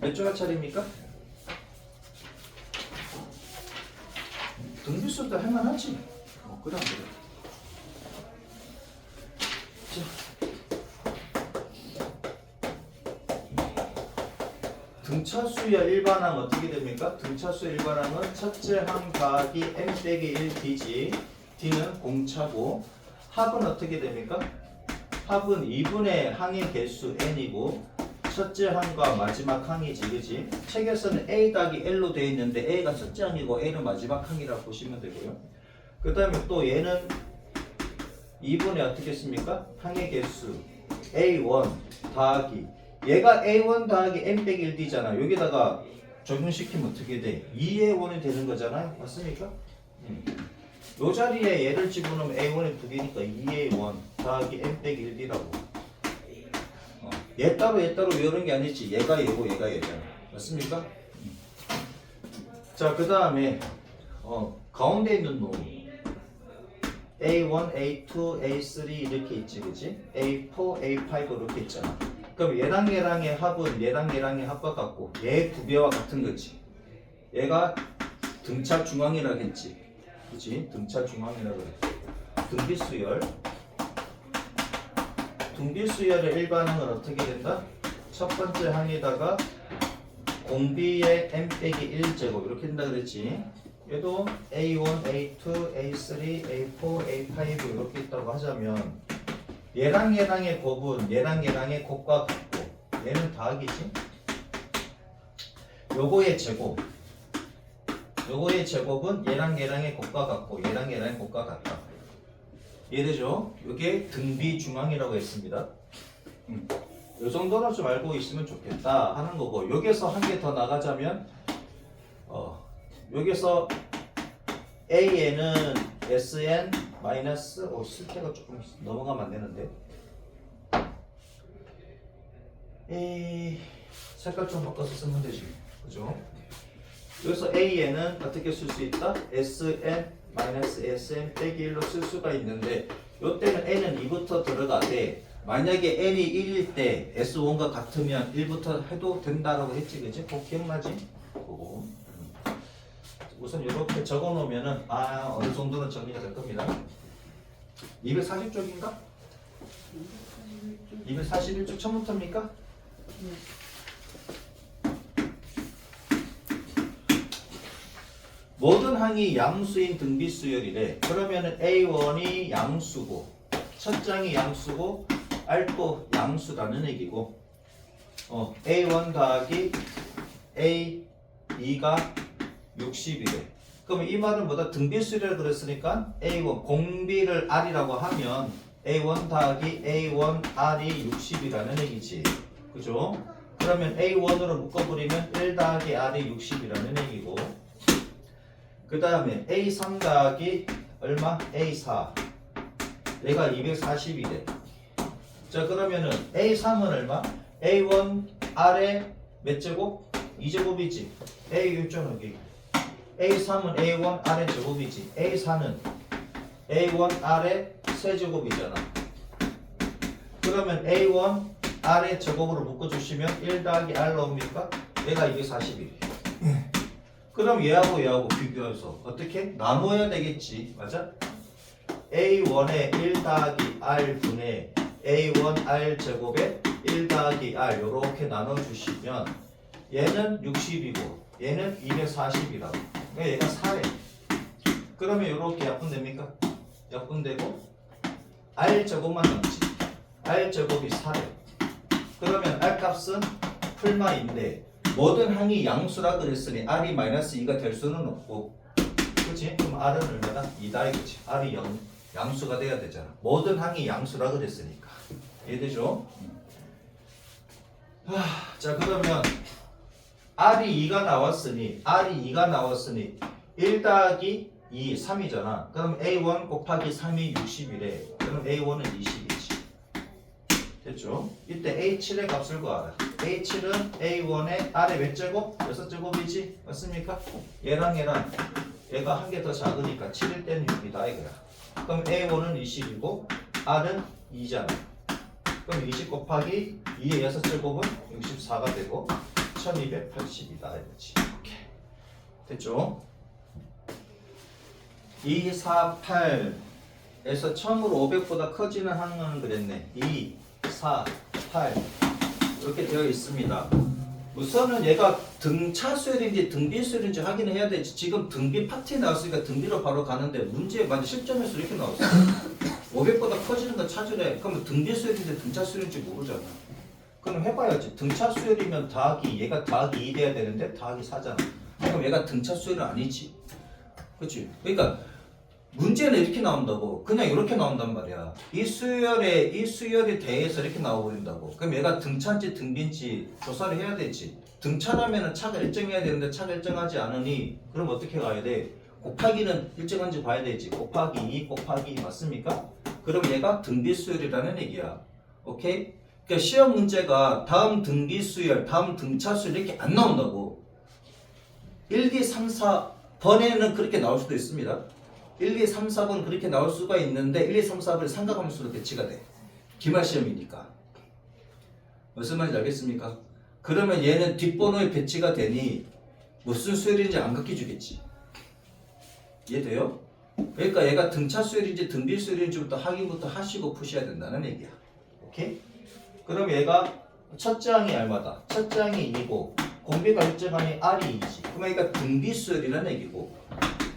몇 조각짜리입니까? 등비수도 할만하지. 그래 안 그래? 등차수의 일반항 어떻게 됩니까? 등차수의 일반항은 첫째 항 더하기 m 빼기 1 d지. d는 공차고 합은 어떻게 됩니까? 합은 2분의 항의 개수 n이고 첫째 항과 마지막 항이지, 그지? 책에서는 a 더하기 l로 되어 있는데 a가 첫째 항이고 a는 마지막 항이라고 보시면 되고요. 그 다음에 또 얘는 2분의 어떻게 씁니까? 항의 개수 a1 더하기 얘가 a1 더하기 n 빼기 1d잖아. 여기다가 적용시키면 어떻게 돼? 2의 1이 되는 거잖아요. 맞습니까? 요 자리에 얘를 집어넣으면 a1이 2개니까 2의 1 더하기 n 빼기 1d라고. 얘 따로 외우는 게 아니지. 얘가 얘고 얘가 얘잖아. 맞습니까? 자, 그 다음에 가운데 있는 놈 A1, A2, A3 이렇게 있지, 그지? A4, A5 이렇게 있잖아. 그럼 얘랑의 합은 얘랑의 합과 같고 얘 두 배와 같은 거지. 얘가 등차 중앙이라고 했지, 그지? 등차 중앙이라고 그래. 등비수열의 일반항은 어떻게 된다? 첫 번째 항에다가 공비의 m 빼기 1제곱 이렇게 된다 그랬지. 얘도 A1, A2, A3, A4, A5 이렇게 있다고 하자면 얘랑의 곱은 얘랑의 곱과 같고 얘는 더하기지. 요거의 제곱은 얘랑의 곱과 같고 얘랑의 곱과 같다. 이해되죠? 이게 등비중앙이라고 했습니다. 요 정도는 좀 알고 있으면 좋겠다 하는 거고, 여기서 한 개 더 나가자면 여기서 A에는 SN 마이너스 쓸데가 조금 넘어가면 안 되는데 색깔 좀 바꿔서 쓰면 되지, 그죠? 여기서 A에는 어떻게 쓸 수 있다? SN 마이너스 SM 빼기 1로 쓸 수가 있는데 이때는 n은 2부터 들어가되 만약에 n이 1일 때 S1과 같으면 1부터 해도 된다라고 했지, 그지? 꼭 기억나지? 그거. 우선 이렇게 적어 놓으면은 어느 정도는 정리가 될 겁니다. 240쪽인가? 241쪽 처음부터입니까? 모든 항이 양수인 등비수열이래. 그러면은 A1이 양수고 첫 장이 양수고 R도 양수라는 얘기고 A1 더하기 A2가 60이래. 그러면 이 말은 뭐다? 등비수열이라고 그랬으니까 A1 공비를 R이라고 하면 A1 더하기 A1 R이 60이라는 얘기지. 그죠? 그러면 A1으로 묶어버리면 1 더하기 R이 60이라는 얘기고, 그 다음에 A3 더하기 얼마? A4 얘가 240이래. 자, 그러면은 A3은 얼마? A1 R에 몇 제곱? 2제곱이지. A6점 여기. A3은 A1 R의 제곱이지. A4는 A1 R의 세제곱이잖아. 그러면 A1 R의 제곱으로 묶어주시면 1 더하기 R 나옵니까? 얘가 240이래. 그럼 얘하고 비교해서 어떻게? 나눠야 되겠지. 맞아? A1에 1 더하기 R 분의 A1 R 제곱에 1 더하기 R 이렇게 나눠주시면 얘는 60이고 얘는 240이라고. 그러니까 얘가 4래. 그러면 이렇게 약분됩니까? 약분되고 R 제곱만 남지. R 제곱이 4래. 그러면 R 값은 풀마인데 모든 항이 양수라 그랬으니 R이 마이너스 2가 될 수는 없고, 그치? 그럼 R은 얼마다? 2다 이거지. R이 양수가 돼야 되잖아. 모든 항이 양수라 그랬으니까. 이해되죠? 자, 그러면 R이 2가 나왔으니 1 더하기 2, 3이잖아. 그럼 A1 곱하기 3이 60이래. 그럼 A1은 20이지. 됐죠? 이때 A7의 값을 구하라. A7은 A1의 R의 몇 제곱? 6제곱이지? 맞습니까? 얘가 한 개 더 작으니까 7일 때는 6이다 이거야. 그럼 A1은 20이고 R은 2잖아. 그럼 20 곱하기 2의 6제곱은 64가 되고 1280이다 이거지. 오케이. 됐죠? 2, 4, 8에서 처음으로 500보다 커지는 항은 그랬네. 2, 4, 8 이렇게 되어 있습니다. 우선은 얘가 등차 수열인지 등비 수열인지 확인을 해야 되지. 지금 등비 파트에 나왔으니까 등비로 바로 가는데 문제에 만약 실점에서 이렇게 나왔어. 500보다 커지는 거 찾으래. 그러면 등비 수열인지 등차 수열인지 모르잖아. 그럼 해봐야지. 등차 수열이면 더하기 얘가 더하기 2 돼야 되는데 더하기 4잖아. 그럼 얘가 등차 수열은 아니지. 그치? 그러니까 문제는 이렇게 나온다고. 그냥 이렇게 나온단 말이야. 이 수열에 대해서 이렇게 나와버린다고. 그럼 얘가 등차인지 등비인지 조사를 해야 되지. 등차라면 차가 일정해야 되는데 차가 일정하지 않으니 그럼 어떻게 가야 돼? 곱하기는 일정한지 봐야 되지. 곱하기 2 곱하기 2 맞습니까? 그럼 얘가 등비 수열이라는 얘기야. 오케이? 그러니까 시험 문제가 다음 등비 수열, 다음 등차 수열 이렇게 안 나온다고. 1, 2, 3, 4번에는 그렇게 나올 수도 있습니다. 1, 2, 3, 4번 그렇게 나올 수가 있는데 1, 2, 3, 4번이 삼각함수로 배치가 돼. 기말 시험이니까. 무슨 말인지 알겠습니까? 그러면 얘는 뒷번호에 배치가 되니 무슨 수열인지 안 가르쳐주겠지. 이해돼요? 그러니까 얘가 등차 수열인지 등비 수열인지부터 확인부터 하시고 푸셔야 된다는 얘기야. 오케이? 그럼 얘가 첫째 항이 얼마다? 첫째 항이 2고 공비가 일정하니 R이 2지. 그럼 얘가 등비 수열이라는 얘기고.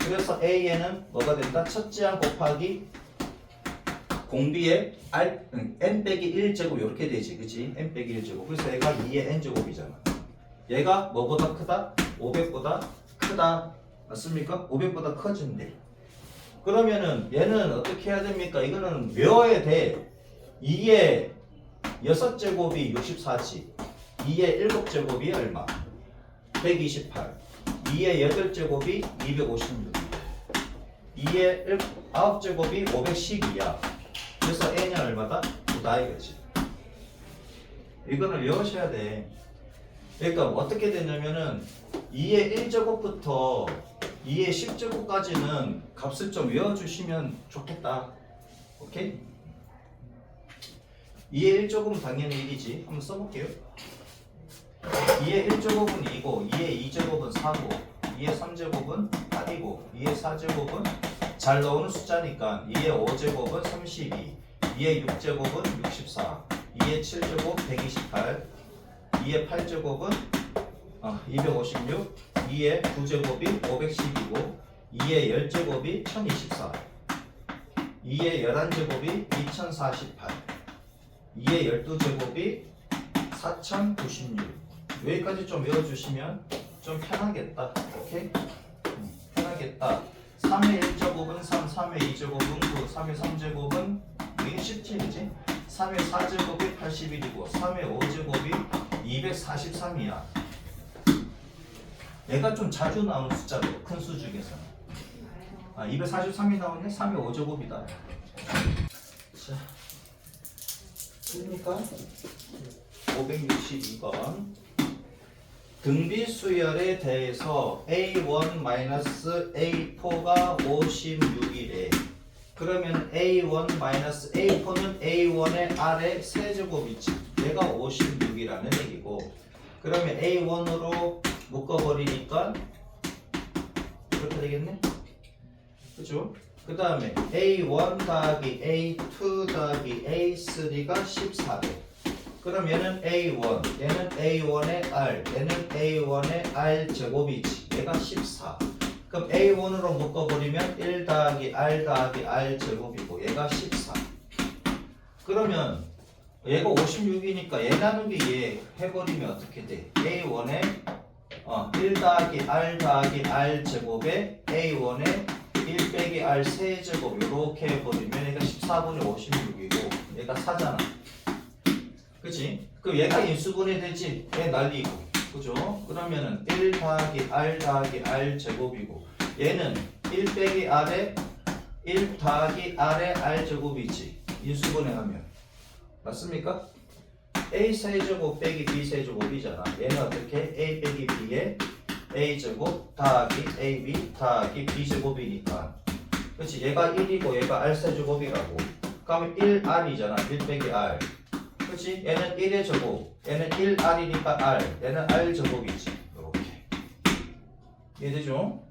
그래서 A에는 뭐가 된다? 첫째 항 곱하기 공비의 n 빼기 1제곱 이렇게 되지. 그치? n 빼기 1제곱. 그래서 얘가 2의 n제곱이잖아. 얘가 뭐보다 크다? 500보다 크다. 맞습니까? 500보다 커진대. 그러면은 얘는 어떻게 해야 됩니까? 이거는 외워야 돼. 2의 6제곱이 64지. 2의 7제곱이 얼마? 128. 2의 8제곱이 256. 2의 9제곱이 512야. 그래서 n이 얼마다? 9다 이거지. 이거는 외우셔야 돼. 그러니까 어떻게 되냐면은 2의 1제곱부터 2의 10제곱까지는 값을 좀 외워주시면 좋겠다. 오케이? 2의 1제곱은 당연히 1이지. 한번 써볼게요. 2의 1제곱은 2고 2의 2제곱은 4고 2의 3제곱은 8이고 2의 4제곱은 잘 나오는 숫자니까 2의 5제곱은 32 2의 6제곱은 64 2의 7제곱 128 2의 8제곱은 256 2의 9제곱이 512고 2의 10제곱이 1024 2의 11제곱이 2048 2의 12제곱이 4096 여기까지 좀 외워주시면 좀 편하겠다. 오케이? 편하겠다. 3의 1제곱은 3, 3의 2제곱은 9, 3의 3제곱은 이게 17이지? 3의 4제곱이 81이고 3의 5제곱이 243이야. 얘가 좀 자주 나오는 숫자로 큰 수 중에서는 243이 나오네? 3의 5제곱이다. 자, 그러니까 562번 등비 수열에 대해서 A1-A4가 56이래. 그러면 A1-A4는 A1의 R의 세제곱이지. 얘가 56이라는 얘기고. 그러면 A1으로 묶어버리니까 이렇게 되겠네? 그죠? 그 다음에 A1 더하기 A2 더하기 A3가 14래. 그럼 얘는 A1, 얘는 A1의 R, 얘는 A1의 R 제곱이지. 얘가 14. 그럼 A1으로 묶어버리면 1 더하기 R 더하기 R 제곱이고 얘가 14. 그러면 얘가 56이니까 얘 나누기 얘 해버리면 어떻게 돼? A1의 1 더하기 R 더하기 R 제곱에 A1의 1 빼기 R 세제곱 이렇게 해버리면 얘가 14분의 56이고 얘가 4잖아. 그치? 그럼 얘가 인수분해 되지? 얘 날리고. 그죠? 그러면은 1 더하기 R 더하기 R 제곱이고 얘는 1 빼기 R에 1 더하기 R에 R 제곱이지. 인수분해하면. 맞습니까? A 세제곱 빼기 B 세제곱이잖아. 얘는 어떻게? A 빼기 B에 A 제곱 더하기 AB 더하기 B 제곱이니까. 그치? 얘가 1이고 얘가 R 세제곱이라고. 그러면 1R이잖아. 1 빼기 R. 그치? 얘는 1의 제곱, 얘는 1R이니까 R, 얘는 R 제곱이지. 이렇게 이해되죠?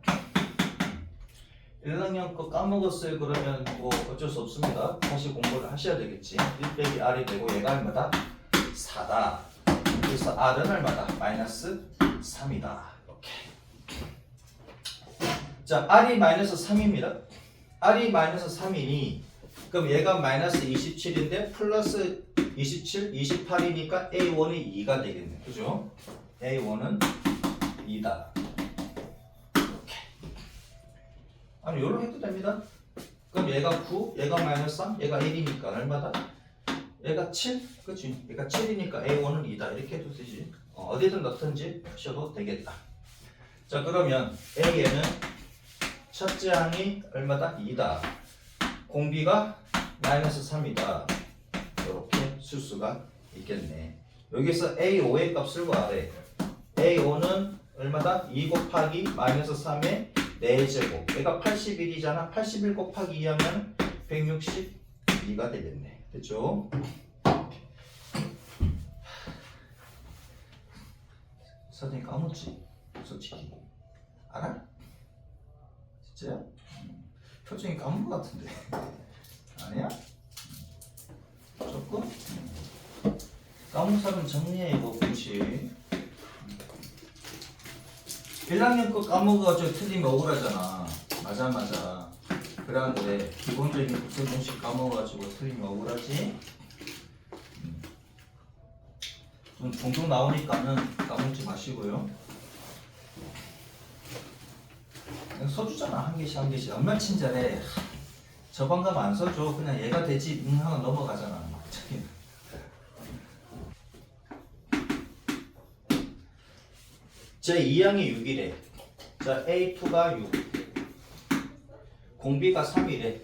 1학년 거 까먹었어요. 그러면 뭐 어쩔 수 없습니다. 다시 공부를 하셔야 되겠지. 1 빼기 R이 되고 얘가 얼마다? 4다. 그래서 R은 얼마다? 마이너스 3이다. 이렇게. 자, R이 마이너스 3입니다. R이 마이너스 3이니 그럼 얘가 마이너스 27인데 플러스 27, 28이니까 A1이 2가 되겠네. 그죠? A1은 2다. 이렇게. 아니, 요렇게 해도 됩니다. 그럼 얘가 9, 얘가 마이너스 3, 얘가 1이니까 얼마다? 얘가 7? 그치? 얘가 7이니까 A1은 2다. 이렇게 해도 되지. 어디든 넣든지 하셔도 되겠다. 자, 그러면 A에는 첫째 항이 얼마다? 2다. 공비가 마이너스 3이다. 이렇게 쓸 수가 있겠네. 여기서 A5의 값을 구하래. A5는 얼마다? 2 곱하기 마이너스 3의 4제곱. 얘가 81이잖아. 81 곱하기 2 하면 162가 되겠네. 됐죠? 선생님 까먹지? 솔직히. 알아? 진짜야? 표정이 까먹은 것 같은데. 아니야? 조금? 까먹은 사람 정리해 이거 공식. 1학년 거 까먹어가지고 틀리면 억울하잖아. 맞아. 그래 기본적인 국제 공식 까먹어가지고 틀리면 억울하지? 좀 종종 나오니까는 까먹지 마시고요. 써주잖아. 한 개씩 얼마나 친절해. 저번 가면 안 써줘. 그냥 얘가 되지 하고 넘어가잖아. 제 2항이 6이래. 자, A2가 6. 공비가 3이래.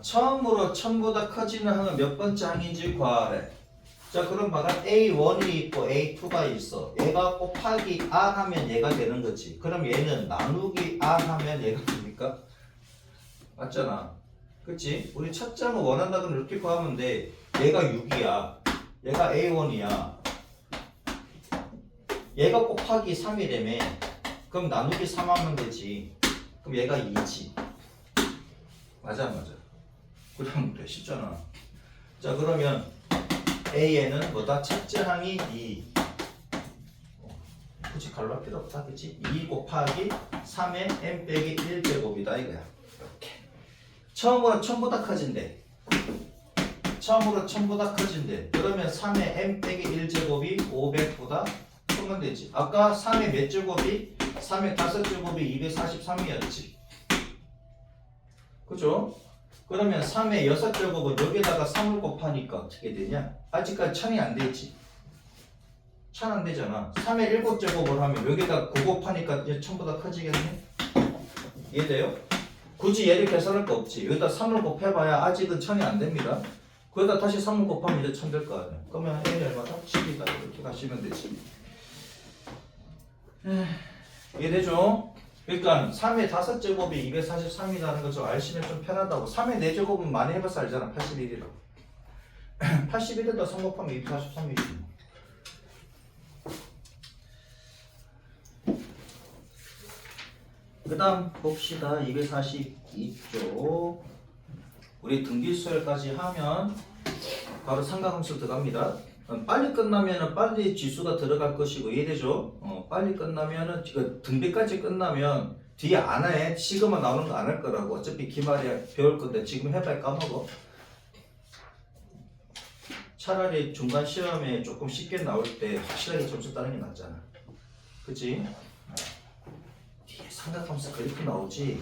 처음으로 1000보다 커지는 항은 몇 번째 항인지 구하래. 자, 그럼 봐라. A1이 있고 A2가 있어. 얘가 곱하기 R 하면 얘가 되는 거지. 그럼 얘는 나누기 R 하면 얘가 됩니까? 맞잖아. 그치? 우리 첫째 항을 원한다 그러면 이렇게 구하면 돼. 얘가 6이야. 얘가 A1이야. 얘가 곱하기 3이라며. 그럼 나누기 3 하면 되지. 그럼 얘가 2지. 맞아. 그러면 돼. 쉽잖아. 자, 그러면 A에는 뭐다? 첫째 항이 2. 굳이 갈로 할 필요 없다. 그치? 2 곱하기 3의 n 빼기 1제곱이다 이거야. 이렇게. 처음으로 1000보다 커진대. 그러면 3의 n 빼기 1제곱이 500보다 크면 되지. 아까 3의 몇 제곱이? 3의 5제곱이 243이었지. 그죠? 그러면 3의 6제곱은 여기다가 3을 곱하니까 어떻게 되냐? 아직까지 1000이 안 되지. 1000 안 되잖아. 3의 7제곱을 하면 여기다가 9 곱하니까 이제 1000보다 커지겠네? 이해돼요? 굳이 얘를 계산할 거 없지. 여기다 3을 곱해봐야 아직은 1000이 안 됩니다. 거기다 다시 3을 곱하면 이제 1000 될 거 아니야. 그러면 A는 얼마다? 10이다. 이렇게 가시면 되지. 이해되죠? 그러니까 3의 5제곱이 243이라는 거 좀 아시면 좀 편하다고. 3의 4제곱은 많이 해봐서 알잖아. 81이라고. 81에다 3 곱하면 243이지. 그 다음 봅시다. 242쪽. 우리 등기수열까지 하면 바로 삼각함수 들어갑니다. 빨리 끝나면은 빨리 지수가 들어갈 것이고, 이해되죠? 빨리 끝나면은 등비까지 끝나면 뒤에 안 해. 시그마 나오는 거 안 할 거라고. 어차피 기말에 배울 건데 지금 해봐야 까먹어. 차라리 중간 시험에 조금 쉽게 나올 때 확실하게 점수 따는 게 낫잖아. 그치? 뒤에 삼각함수 그래프 나오지.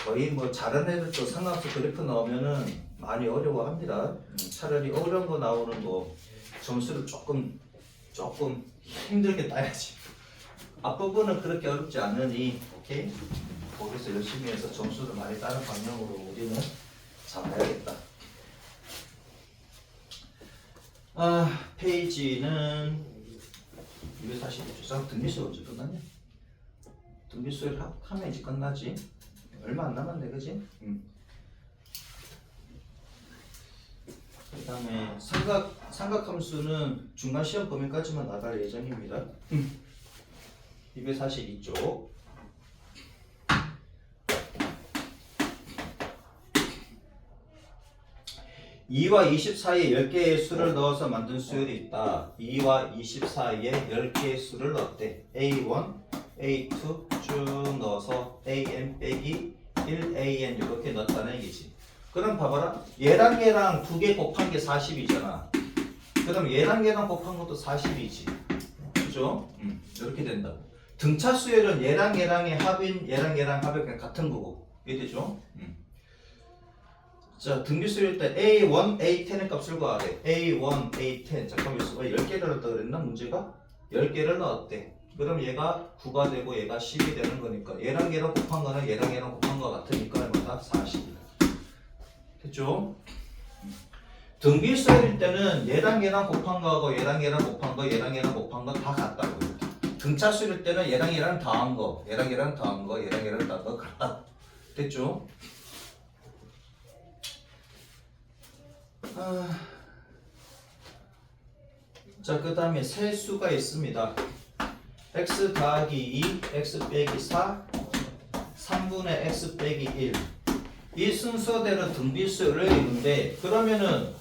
거의 뭐 잘하는 애들도 삼각함수 그래프 나오면은 많이 어려워합니다. 차라리 어려운 거 나오는 거 점수를 조금 힘들게 따야지. 앞부분은 그렇게 어렵지 않으니 오케이? 거기서 열심히 해서 점수를 많이 따는 방향으로 우리는 잡아야겠다. 페이지는 242쪽. 등비수열 언제 끝났냐? 등비수열 하면 이제 끝나지. 얼마 안 남았네, 그지? 그 다음에 삼각함수는 중간 시험 범위까지만 나갈 예정입니다. 242쪽. 2와 20 사이에 10개의 수를 넣어서 만든 수열이 있다. 2와 20 사이에 10개의 수를 넣었대. A1, A2 쭉 넣어서 AN 빼기 1AN 이렇게 넣었다는 얘기지. 그럼 봐봐라. 얘랑 두 개 곱한 게 40이잖아. 그럼 얘랑 곱한 것도 40이지. 그죠? 이렇게 된다고. 등차 수열은 얘랑의 합인, 얘랑 합이 그냥 같은 거고. 이해되죠? 자, 등비수일 때 A1, A10의 값을 구하래. A1, A10. 잠깐만 있어봐. 10개를 넣었다 그랬나? 문제가? 10개를 넣었대. 그럼 얘가 9가 되고 얘가 10이 되는 거니까 얘랑 곱한 거는 얘랑 곱한 거 같으니까 얼마다? 40이다. 됐죠? 등비수일 때는 얘랑 곱한 거하고 얘랑 곱한 거, 얘랑 곱한 거 다 같다고. 등차수일 때는 얘랑 더한 거, 얘랑 더한 거, 얘랑 더한 거 같다. 됐죠? 자, 그 다음에 세 수가 있습니다. x 더하기 2, x 빼기 4, 3분의 x 빼기 1. 이 순서대로 등비수를 이루는데, 그러면은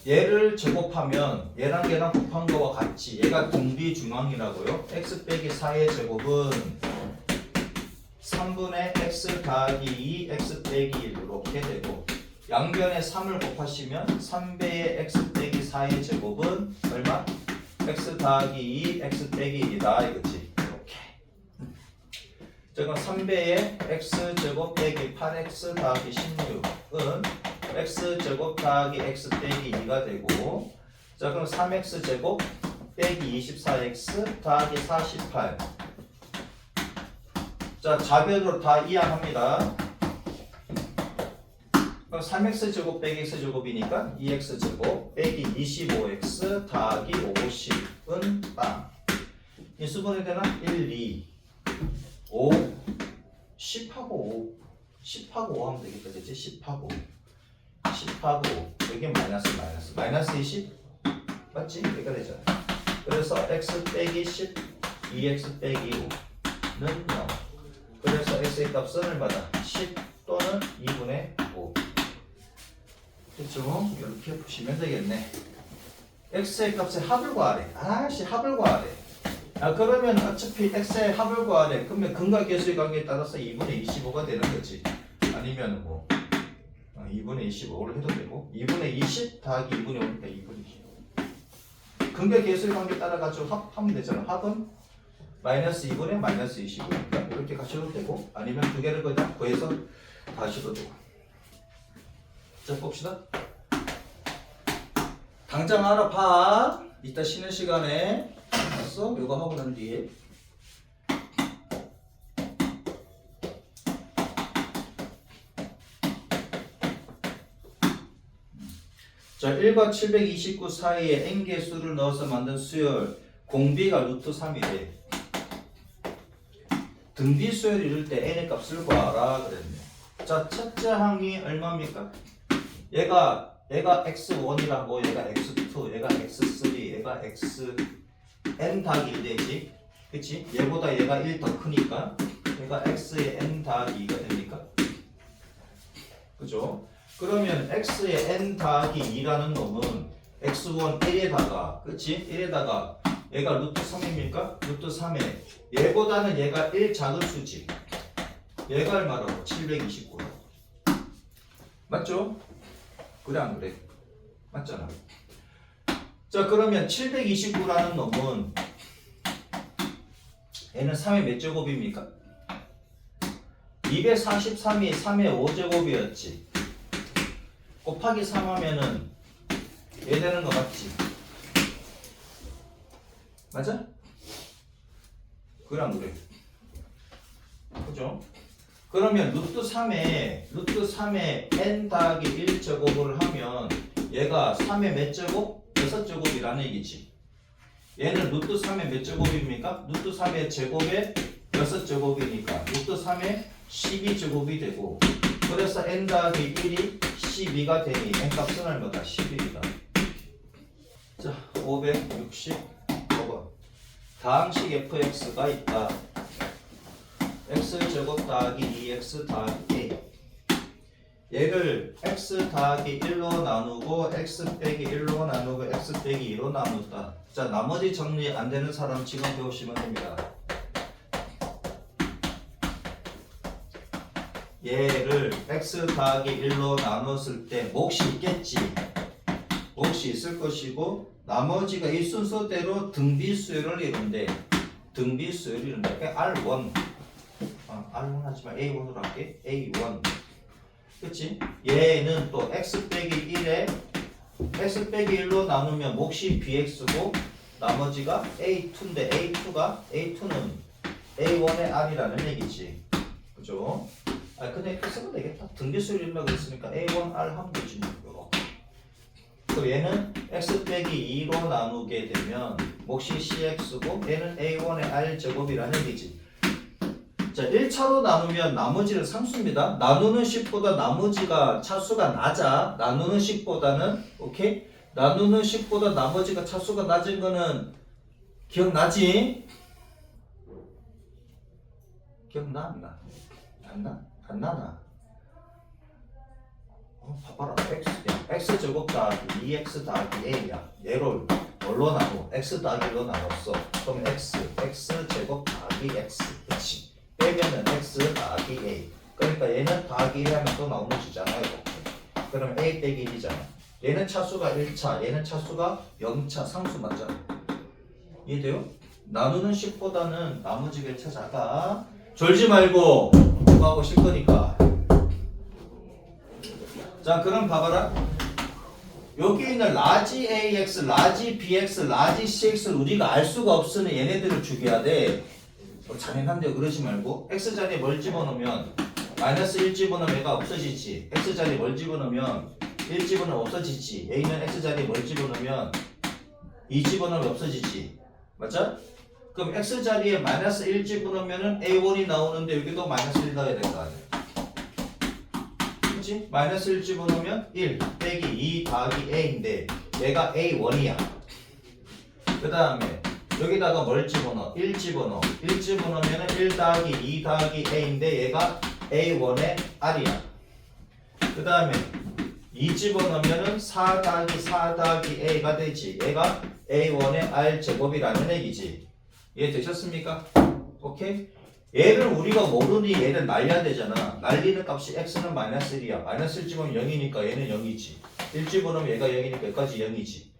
얘를 제곱하면 얘랑 곱한 거와 같이 얘가 등비중앙이라고요. x 빼기 4의 제곱은 3분의 x 더하기 2, x 빼기 1 이렇게 되고, 양변에 3을 곱하시면 3배의 x 빼기 4의 제곱은 얼마? x 더하기 2, x 빼기 1이다 이거지. 이렇게. 자, 그럼 3배의 x 제곱 빼기 8x 더하기 16은 x 제곱 더하기 x 빼기 2가 되고, 자, 그럼 3x 제곱 빼기 24x 더하기 48. 자, 자별로 다 이항합니다. 그럼 3x제곱 빼기 x제곱이니까 2x제곱 빼기 25x 더하기 50은 빵. 인수분해 되나? 1, 2, 5, 10하고 5. 10하고 5 하면 되겠다. 그치? 10하고 5. 여기 마이너스 20? 맞지? 여기가 되잖아. 그래서 x 빼기 10, 2x 빼기 5는 0. 그래서 x의 값은 얼마다? 10 또는 2분의 5. 됐죠? 이렇게 보시면 되겠네. x의 값의 합을 구하래. 합을 구하래. 그러면 어차피 x의 합을 구하래. 그러면 근과 계수의 관계에 따라서 2분의 25가 되는 거지. 아니면 뭐 2분의 25를 해도 되고 2분의 20 더하기 2분의 5니까 2분의 25. 근과 계수의 관계에 따라 가지고 합하면 되잖아. 합은 마이너스 2분의 마이너스 25니까 이렇게 가셔도 되고, 아니면 두 개를 그냥 구해서 가셔도 되고. 자, 봅시다. 당장 알아봐. 이따 쉬는 시간에 알았어? 이거 하고 난 뒤에. 자, 1과 729 사이에 n개수를 넣어서 만든 수열 공비가 루트 3이래. 등비수열을 이룰 때 n의 값을 구하라 그랬네. 자, 첫째 항이 얼마입니까? 얘가 x1이라고, 얘가 x2, 얘가 x3, 얘가 xn 더하기 1 되지. 그치? 얘보다 얘가 1 더 크니까 얘가 x의 n 더하기 2가 됩니까? 그죠? 그러면 x의 n 더하기 2라는 놈은 x1 1에다가, 그치? 1에다가 얘가 루트 3입니까? 루트 3에 얘보다는 얘가 1 작은 수지. 얘가 얼마라고? 729. 맞죠? 그래 안 그래? 맞잖아. 자, 그러면 729라는 놈은 얘는 3의 몇 제곱입니까? 243이 3의 5제곱이었지. 곱하기 3 하면은 얘 되는 거 맞지? 맞아? 그래 안 그래? 그죠? 그러면 루트 3에 n 더하기 1 제곱을 하면 얘가 3의 몇 제곱? 6제곱이라는 얘기지. 얘는 루트 3의 몇 제곱입니까? 루트 3의 제곱에 6제곱이니까 루트 3의 12제곱이 되고, 그래서 n 더하기 1이 12가 되니 n값은 얼마다? 11이다. 자, 565번. 다항식 fx가 있다. x제곱 더하기 2x 더하기 a. 얘를 x 더하기 1로 나누고 x 빼기 1로 나누고 x 빼기 2로 나누다. 자, 나머지 정리 안 되는 사람 지금 배우시면 됩니다. 얘를 x 더하기 1로 나눴을 때 몫이 있겠지. 몫이 있을 것이고 나머지가 이 순서대로 등비수열을 이룬대. 등비수열을 이룬대. 그러니까 R1 R1 하지만 A1으로 할게. A1 그치? 얘는 또 x 빼기 1에 x 빼기 1로 나누면 몫이 bx고 나머지가 a2인데 a2는 a1의 r이라는 얘기지. 그죠? 아 근데 이렇게 쓰면 되겠다. 등비수를 이룬다고 했으니까 a1 r 하면 되지. 그럼 얘는 x 빼기 2로 나누게 되면 몫이 cx고 얘는 a1의 r 제곱이라는 얘기지. 자, 1차로 나누면 나머지는 상수입니다. 나누는 식보다 나머지가 차수가 낮아. 나누는 식보다는 오케이? 나누는 식보다 나머지가 차수가 낮은 거는 기억나지? 기억나? 안 나? 안 나? 안 나나? 봐봐라. x제곱 더하기 2x 더하기 a야. 얘를 뭘로 나누어? x 더하기 1로 나눴어. 그럼 x제곱 더하기 x. 그치? 빼면은 x 더하기 a. 그러니까 얘는 더하기 1 하면 또 나오는 주잖아요. 그럼 a 빼기 1이잖아. 얘는 차수가 1차, 얘는 차수가 0차 상수 맞잖아. 이해돼요? 나누는 식보다는 나머지가 차자가 졸지 말고 그거 하고 싶 거니까. 자, 그럼 봐봐라. 여기 있는 라지 ax, 라지 bx, 라지 cx를 우리가 알 수가 없으니 얘네들을 죽여야 돼. 잔인한데요. 그러지 말고 x자리에 뭘 집어넣으면 마이너스 1 집어넣으면 얘가 없어지지. x자리에 뭘 집어넣으면 1 집어넣으면 없어지지. a는 x자리에 뭘 집어넣으면 2 집어넣으면 없어지지. 맞죠? 그럼 x자리에 마이너스 1 집어넣으면 a1이 나오는데 여기도 마이너스 1 넣어야 될 거 아니야. 그치? 마이너스 1 집어넣으면 1 빼기 2 더하기 a인데 얘가 a1이야. 그 다음에 여기다가 뭘 집어넣어? 1 집어넣어. 1 집어넣으면 1 더하기 2 더하기 a인데 얘가 a1의 r이야. 그 다음에 2 집어넣으면 4 더하기 4 더하기 a가 되지. 얘가 a1의 r 제곱이라는 얘기지. 이해되셨습니까? 오케이? 얘를 우리가 모르니 얘를 날려야 되잖아. 날리는 값이 x는 마이너스 1이야. 마이너스 1 집어넣으면 0이니까 얘는 0이지. 1 집어넣으면 얘가 0이니까 여기까지 0이지.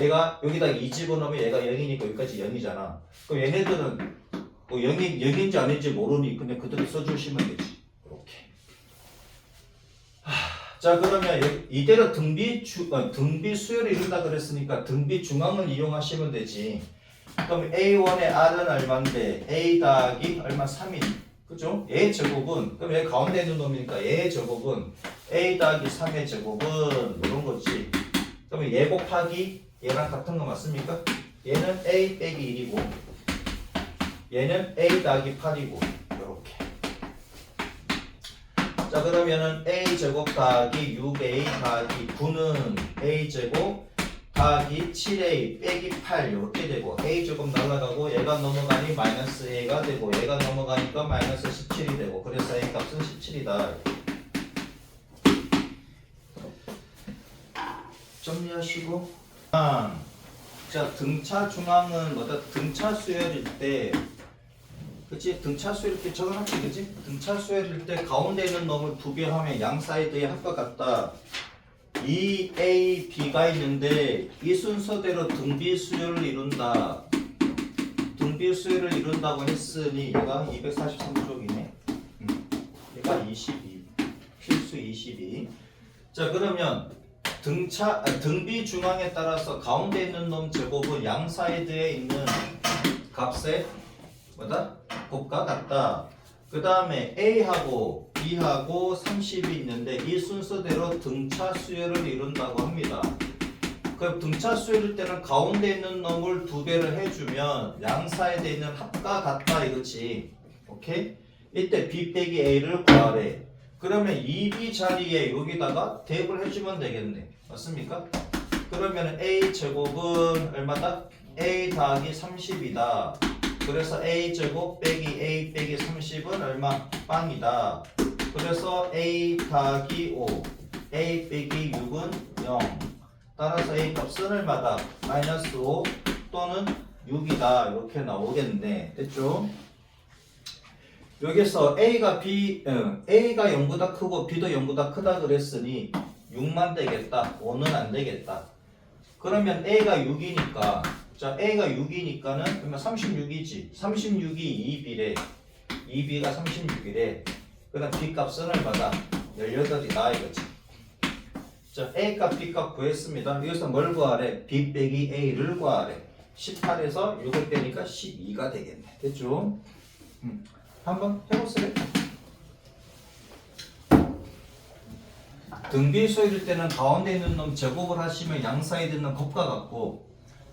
얘가 여기다 2 집어넣으면 얘가 0이니까 여기까지 0이잖아. 그럼 얘네들은 뭐 0인지 아닌지 모르니 근데 그대로 써주시면 되지. 이렇게. 자, 그러면 이대로 등비 수열을 이룬다 그랬으니까 등비 중앙을 이용하시면 되지. 그럼 a1의 r은 얼마인데 a 더하기 얼마 3인. 그죠? 얘 제곱은 그럼 얘 가운데 있는 놈이니까 얘 제곱은 a 더하기 3의 제곱은 이런 거지. 그러면 얘 곱하기 얘랑 같은 거 맞습니까? 얘는 a 빼기 1이고 얘는 a 더하기 8이고 이렇게. 자, 그러면은 a 제곱 더하기 6a 더하기 9는 a 제곱 더하기 7a 빼기 8 이렇게 되고 a 제곱 날아가고 얘가 넘어가니 마이너스 a가 되고 얘가 넘어가니까 마이너스 17이 되고 그래서 a 값은 17이다. 정리하시고 자, 등차 중앙은 뭐다? 등차 수열일 때 그치? 등차 수열일 때 저건 합치 그치? 등차 수열일 때 가운데 있는 놈을 두 개 하면 양 사이드에 합과 같다. 이 A, B가 있는데 이 순서대로 등비 수열을 이룬다. 등비 수열을 이룬다고 했으니 얘가 243쪽이네. 얘가 22. 필수 22. 자, 그러면 등비 중앙에 따라서 가운데 있는 놈 제곱은 양 사이드에 있는 값의 뭐다? 곱과 같다. 그 다음에 A하고 B하고 30이 있는데 이 순서대로 등차 수열을 이룬다고 합니다. 그럼 등차 수열일 때는 가운데 있는 놈을 두 배를 해주면 양 사이드에 있는 합과 같다 이거지. 오케이? 이때 B 빼기 A를 구하래. 그러면 2b 자리에 여기다가 대입을 해주면 되겠네. 맞습니까? 그러면 a 제곱은 얼마다? a 더하기 30이다. 그래서 a 제곱 빼기 a 빼기 30은 얼마? 빵이다. 그래서 a 더하기 5, a 빼기 6은 0. 따라서 a 값은 얼마다? 마이너스 5 또는 6이다. 이렇게 나오겠네. 됐죠? 여기서 A가 0보다 크고 B도 0보다 크다 그랬으니 6만 되겠다. 5는 안 되겠다. 그러면 A가 6이니까, 자, A가 6이니까는 그러면 36이지. 36이 2B래. 2B가 36이래. 그 다음 B 값은 얼마다? 18이다 이거지. 자, A 값, B 값 구했습니다. 여기서 뭘 구하래? B 빼기 A를 구하래. 18에서 6을 빼니까 12가 되겠네. 됐죠? 한번 해보세요. 등비수일 때는 가운데 있는 놈 제곱을 하시면 양사이드 있는 곱과 같고,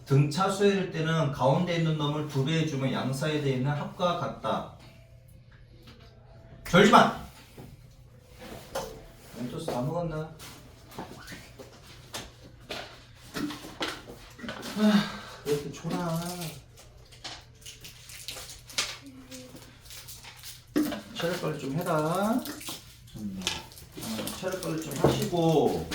등차수일 때는 가운데 있는 놈을 2배 해주면 양사이드에 있는 합과 같다. 졸지마! 멘토스 다 먹었나? 왜 이렇게 졸아? 체력 관리 좀 해라. 체력 관리 좀 하시고.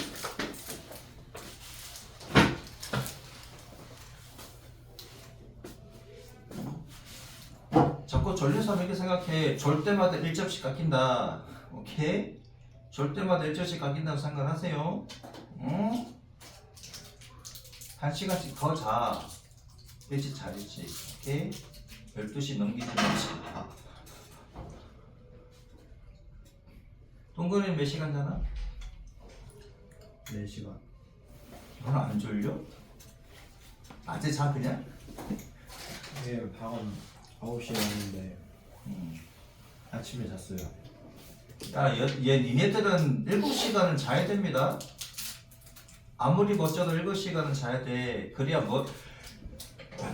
자꾸 전리선 이렇게 생각해. 졸 때마다 1점씩 깎인다. 오케이? 졸 때마다 1점씩 깎인다고 생각하세요. 응? 1시간씩 더 자. 일찍 자겠지. 오케이? 12시 넘기지 마. 동근이는 몇 시간 자나? 4시간. 너는 안 졸려? 낮에 자 그냥? 예, 방은 9시에 왔는데 아침에 잤어요. 니네들은 7시간은 자야 됩니다. 아무리 멋져도 7시간은 자야 돼. 그래야 뭐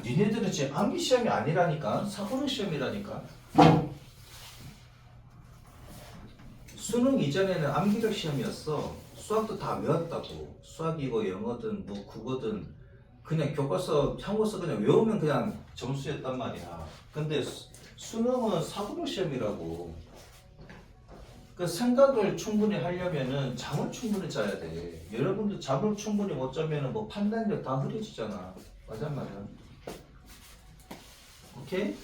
니네들은 지금 암기 시험이 아니라니까. 사고력 시험이라니까. 수능 이전에는 암기력 시험이었어. 수학도 다 외웠다고. 수학이고 영어든 뭐 국어든 그냥 교과서 한국서 그냥 외우면 그냥 점수였단 말이야. 근데 수능은 사고력 시험이라고. 그 생각을 충분히 하려면은 잠을 충분히 자야 돼. 여러분들 잠을 충분히 못 자면은 뭐 판단력 다 흐려지잖아. 맞아 맞아. 오케이?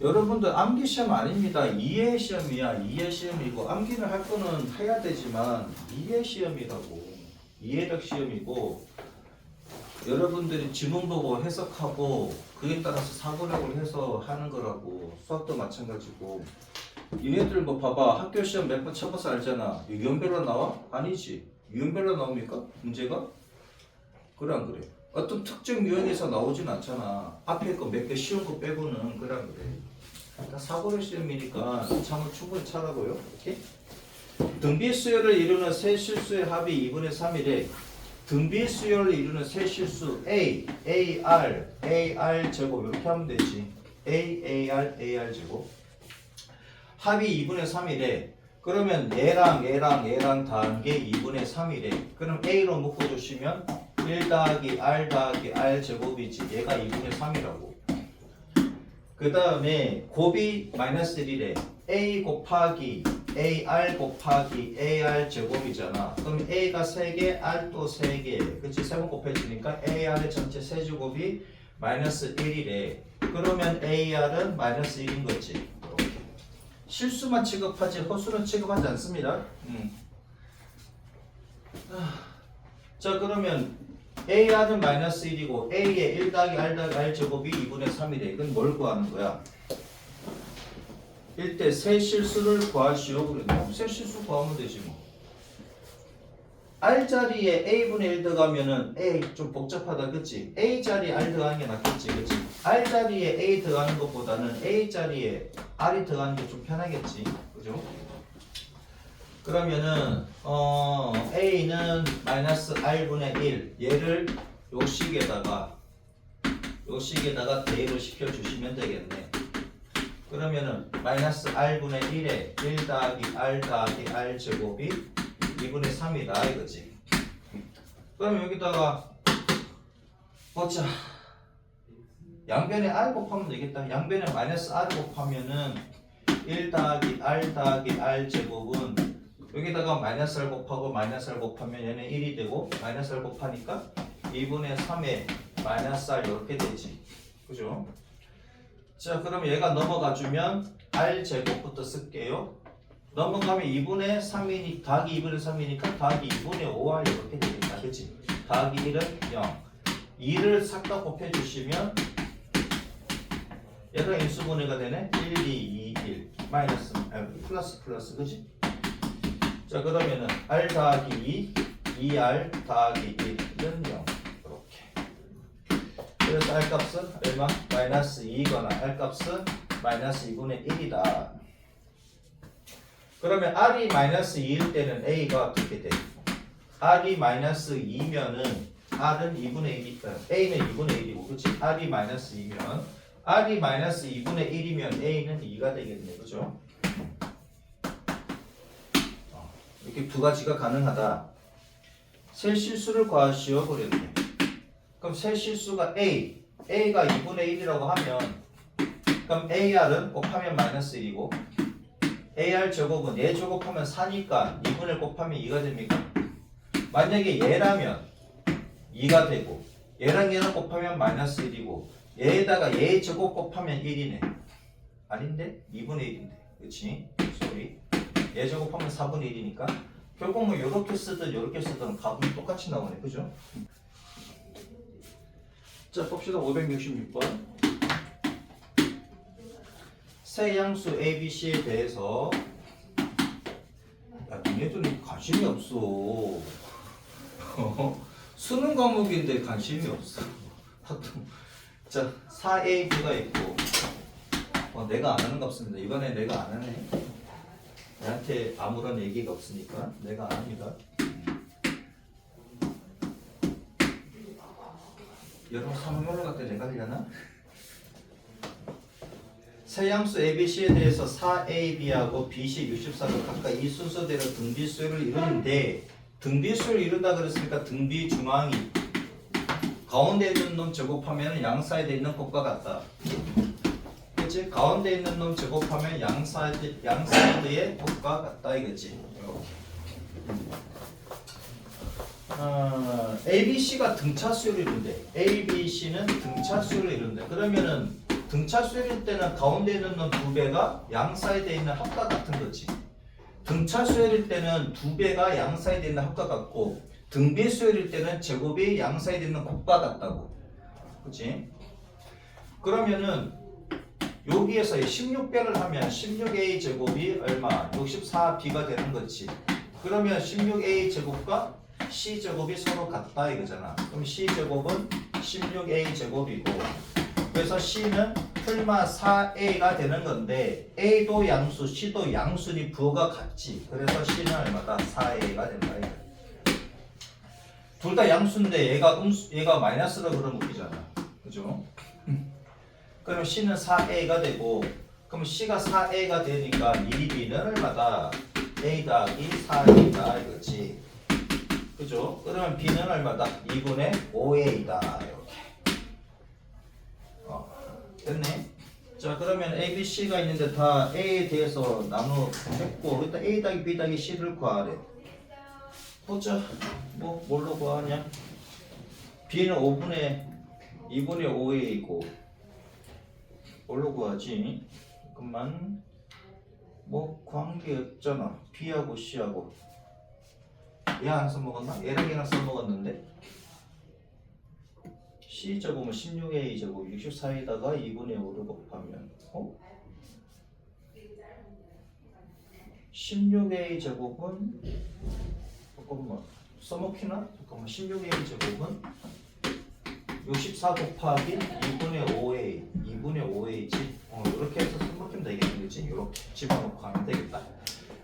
여러분들 암기 시험 아닙니다. 이해 시험이야. 이해 시험이고 암기를 할 거는 해야 되지만 이해 시험이라고. 이해력 시험이고 여러분들이 지문 보고 해석하고 그에 따라서 사고력을 해서 하는 거라고. 수학도 마찬가지고. 얘네들 뭐 봐봐. 학교 시험 몇 번 쳐봐서 알잖아. 유형별로 나와? 아니지. 유형별로 나옵니까? 문제가? 그래 안 그래? 어떤 특정 유형에서 나오진 않잖아. 앞에 거 몇 개 쉬운 거 빼고는. 그래 안 그래? 다 사고력 시험이니까 잠을 충분히 차라고요. 오케이? 등비 수열을 이루는 세 실수의 합이 2분의 3이래. 등비 수열을 이루는 세 실수 A, AR, AR 제곱 이렇게 하면 되지. A, AR, AR 제곱. 합이 2분의 3이래. 그러면 얘랑 더한 게 2분의 3이래. 그럼 A로 묶어주시면 1 더하기 R 더하기 R 제곱이지. 얘가 2분의 3이라고. 그 다음에 곱이 마이너스 1이래. A 곱하기 AR 곱하기 AR 제곱이잖아. 그럼 A가 3개, R도 3개. 그치? 3번 곱해지니까 AR의 전체 세제곱이 마이너스 1이래. 그러면 AR은 마이너스 1인 거지. 실수만 취급하지 허수는 취급하지 않습니다. 자 그러면 AR은 마이너스 1이고 A의 1 더하기 R 더하기 R 제곱이 2분의 3이래. 이건 뭘 구하는 거야? 일대 세 실수를 구하시오. 그러면 세 실수 구하면 되지 뭐. R 자리에 A분의 1 들어가면은 A 좀 복잡하다 그치? A 자리에 R 들어가는 게 낫겠지 그치? R 자리에 A 들어가는 것보다는 A 자리에 R이 들어가는 게 좀 편하겠지 그죠? 그러면은 A는 마이너스 R분의 1 얘를 요 식에다가 대입을 시켜주시면 되겠네. 그러면은 마이너스 r분의 1에 1 더하기 r 더하기 r 제곱이 2분의 3이다 이거지. 그럼 여기다가 보자. 양변에 r 곱하면 되겠다. 양변에 마이너스 r 곱하면은 1 더하기 r 더하기 r 제곱은 여기다가 마이너스 r 곱하고 마이너스 r 곱하면 얘는 1이 되고 마이너스 r 곱하니까 2분의 3에 마이너스 r 이렇게 되지. 그죠? 자, 그럼 얘가 넘어가 주면 r 제곱부터 쓸게요. 넘어가면 2분의 3이니 더하기 2분의 3이니까 더하기 2분의 5r 이렇게 되겠다. 그치? 더하기 1은 0. 2를 싹 다 곱해 주시면 얘가 인수분해가 되네. 1, 2, 1 마이너스 플러스 플러스 그지? 자, 그러면은 r 더하기 2 2r 더하기 1은 0 이렇게. 그래서 r 값은 얼마? 마이너스 2거나 r 값은 마이너스 2분의 1이다. 그러면 r이 마이너스 2일 때는 a가 어떻게 돼? r이 마이너스 2면은 r은 2분의 1이니까 a는 2분의 1이고 그치? r이 마이너스 2면 r이 마이너스 2분의 1이면 a는 2가 되겠네. 그죠? 이렇게 두 가지가 가능하다. 세 실수를 구하시오 그랬네. 그럼 세 실수가 a가 2분의 1이라고 하면 그럼 ar은 곱하면 마이너스 1이고 ar 제곱은 얘 제곱하면 4니까 2분의 1 곱하면 2가 됩니까? 만약에 얘라면 2가 되고 얘랑 얘랑 곱하면 마이너스 1이고 얘에다가 얘 제곱 곱하면 1이네. 아닌데? 2분의 1인데. 그치? 소리. 얘 제곱하면 4분의 1이니까 결국 뭐 요렇게 쓰든 요렇게 쓰든 값은 똑같이 나오네. 그죠? 자, 봅시다. 566번. 세 양수 A, B, C에 대해서 야, 니네들은 관심이 없어. 수능 과목인데 관심이 없어. 자, 4AB가 있고 내가 안 하는 거 없습니다. 이번에 내가 안 하네. 나한테 아무런 얘기가 없으니까 내가 안 합니다. 여러분 3월 올라갈 때 내가 하려나? 세 양수 ABC에 대해서 4AB하고 BC 64가 각각 이 순서대로 등비수를 이루는데 등비수를 이룬다 그랬으니까 등비 중앙이 가운데 있는 놈 제곱하면 양사이드에 있는 것과 같다. 그치? 가운데 있는 놈 제곱하면 양사이드의 것과 같다 이거지. ABC가 등차수를 이룬대. ABC는 등차수를 이룬대. 그러면은 등차수를 이룰 때는 가운데 있는 놈 2배가 양사이드에 있는 합과 같은 거지. 등차수일 때는 2배가 양사이드에 있는 합과 같고 등비수일 때는 제곱이 양사이드에 있는 곱과 같다고. 그치? 그러면은 여기에서 16배를 하면 16a 제곱이 얼마? 64b가 되는 거지. 그러면 16a 제곱과 c 제곱이 서로 같다 이거잖아. 그럼 c 제곱은 16a 제곱이고 그래서 c는 풀마 4a가 되는 건데 a도 양수, c도 양수니 부호가 같지. 그래서 c는 얼마다? 4a가 된다. 둘 다 양수인데 얘가 마이너스로 그럼 웃기잖아. 그죠? 그러면 c는 4a가 되고 그럼 c가 4a가 되니까 2b는 얼마다? a 더하기 4a다 이거지. 그죠? 그러면 b는 얼마다? 2분의 5a다 이렇게. 됐네. 자, 그러면 A, B, C가 있는데 다 A에 대해서 나누었고 일단 A 더하기 B 더하기 C를 구하래. 보자. 뭘로 구하냐? B는 2분의 5a이고 뭘로 구하지? 잠깐만. 관계 없잖아. B하고 C하고. 얘 안 써먹었나? 얘랑 얘랑 써먹었는데 C 제곱은 16a 제곱 64에다가 2분의 5를 곱하면 16a 제곱은 잠깐만 써먹히나? 잠깐만 16a 제곱은 64 곱하기 2분의 5a지. 이렇게 해서 써먹히면 되겠네. 그치? 이렇게 집어넣고 하면 되겠다.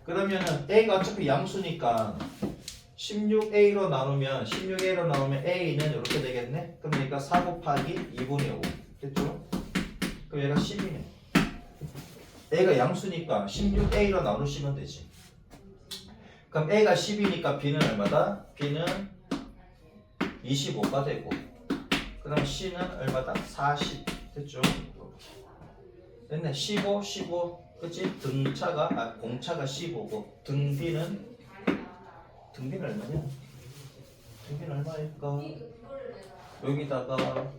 그러면은 a가 어차피 양수니까 16a로 나누면 a는 이렇게 되겠네. 그러니까 4 곱하기 2분의 5 됐죠? 그럼 얘가 10이네. A가 양수니까 16A로 나누시면 되지. 그럼 A가 10이니까 B는 얼마다? B는 25가 되고, 그럼 C는 얼마다? 40. 됐죠? 됐네. 15, 15. 그치? 공차가 15고, 등비는 얼마냐? 등비는 얼마일까? 여기다가,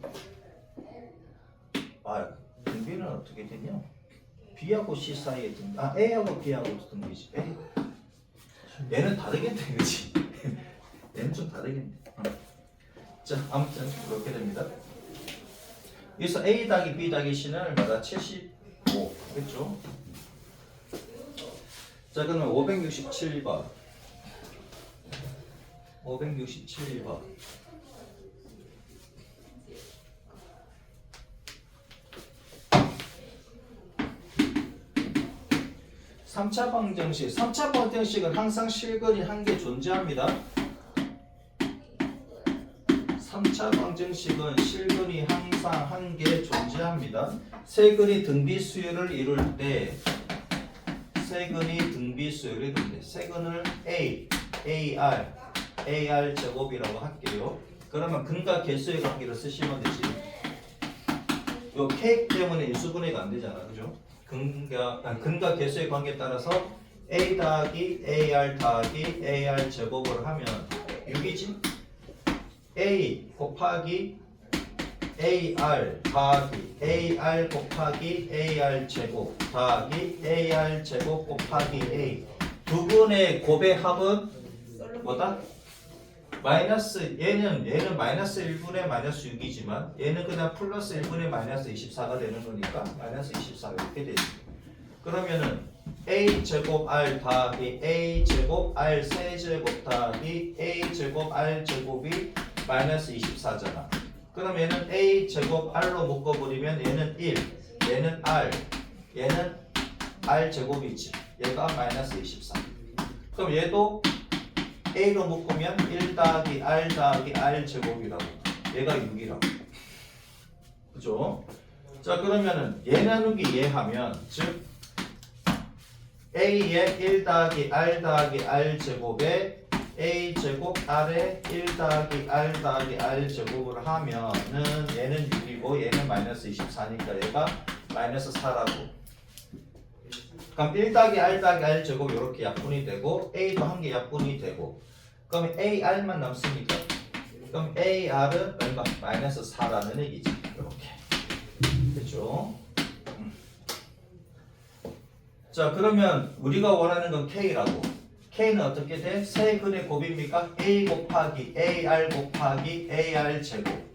등비는 어떻게 되냐? B하고 C 사이에 A하고 B하고 등비지. 얘는 다르겠네, 그치? 얘는 좀 다르겠네. 자, 아무튼 그렇게 됩니다. 여기서 A 더하기 B 더하기 C는 얼마다? 75. 그렇죠? 자, 그러면 567번. 567번. 3차 방정식. 3차 방정식은 항상 실근이 한 개 존재합니다. 3차 방정식은 실근이 항상 한 개 존재합니다. 세근이 등비수열을 이룰 때, 세근을 AR 제곱이라고 할게요. 그러면 근과 개수의 관계를 쓰시면 되지. 요 K 때문에 인수분해가 안 되잖아, 그죠? 근과 개수의 관계에 따라서 A 더하기 AR 더하기 AR 제곱을 하면 6이지? A 곱하기 AR 더하기 AR 곱하기 AR 제곱 더하기 AR 제곱 곱하기 A. 두 분의 곱의 합은 뭐다? 얘는 마이너스 1분의 마이너스 6이지만 얘는 그냥 플러스 1분의 마이너스 24가 되는 거니까 마이너스 24가 이렇게 되지. 그러면은 A 제곱 R 더하기 A 제곱 R 세제곱 더하기 A 제곱 R 제곱이 마이너스 24잖아. 그럼 얘는 A 제곱 R로 묶어버리면 얘는 1, 얘는 R, 얘는 R 제곱이지. 얘가 마이너스 24. 그럼 얘도 A로 묶으면 1 더하기 R 더하기 R 제곱이라고. 얘가 6이라고. 그죠? 자, 그러면은 얘 나누기 얘 하면, 즉 A의 1 더하기 R 더하기 R 제곱에 A 제곱 R에 1 더하기 R 더하기 R 제곱을 하면은 얘는 6이고 얘는 마이너스 24니까 얘가 마이너스 4라고. 그럼 1 더하기 R 더하기 R 제곱 이렇게 약분이 되고 A도 한 개 약분이 되고, 그럼 AR만 남습니까? 그럼 AR은 얼마? 마이너스 4라는 얘기지. 이렇게. 됐죠? 자, 그러면 우리가 원하는 건 K라고. K는 어떻게 돼? 세 근의 곱입니까? A 곱하기 AR 곱하기 AR 제곱.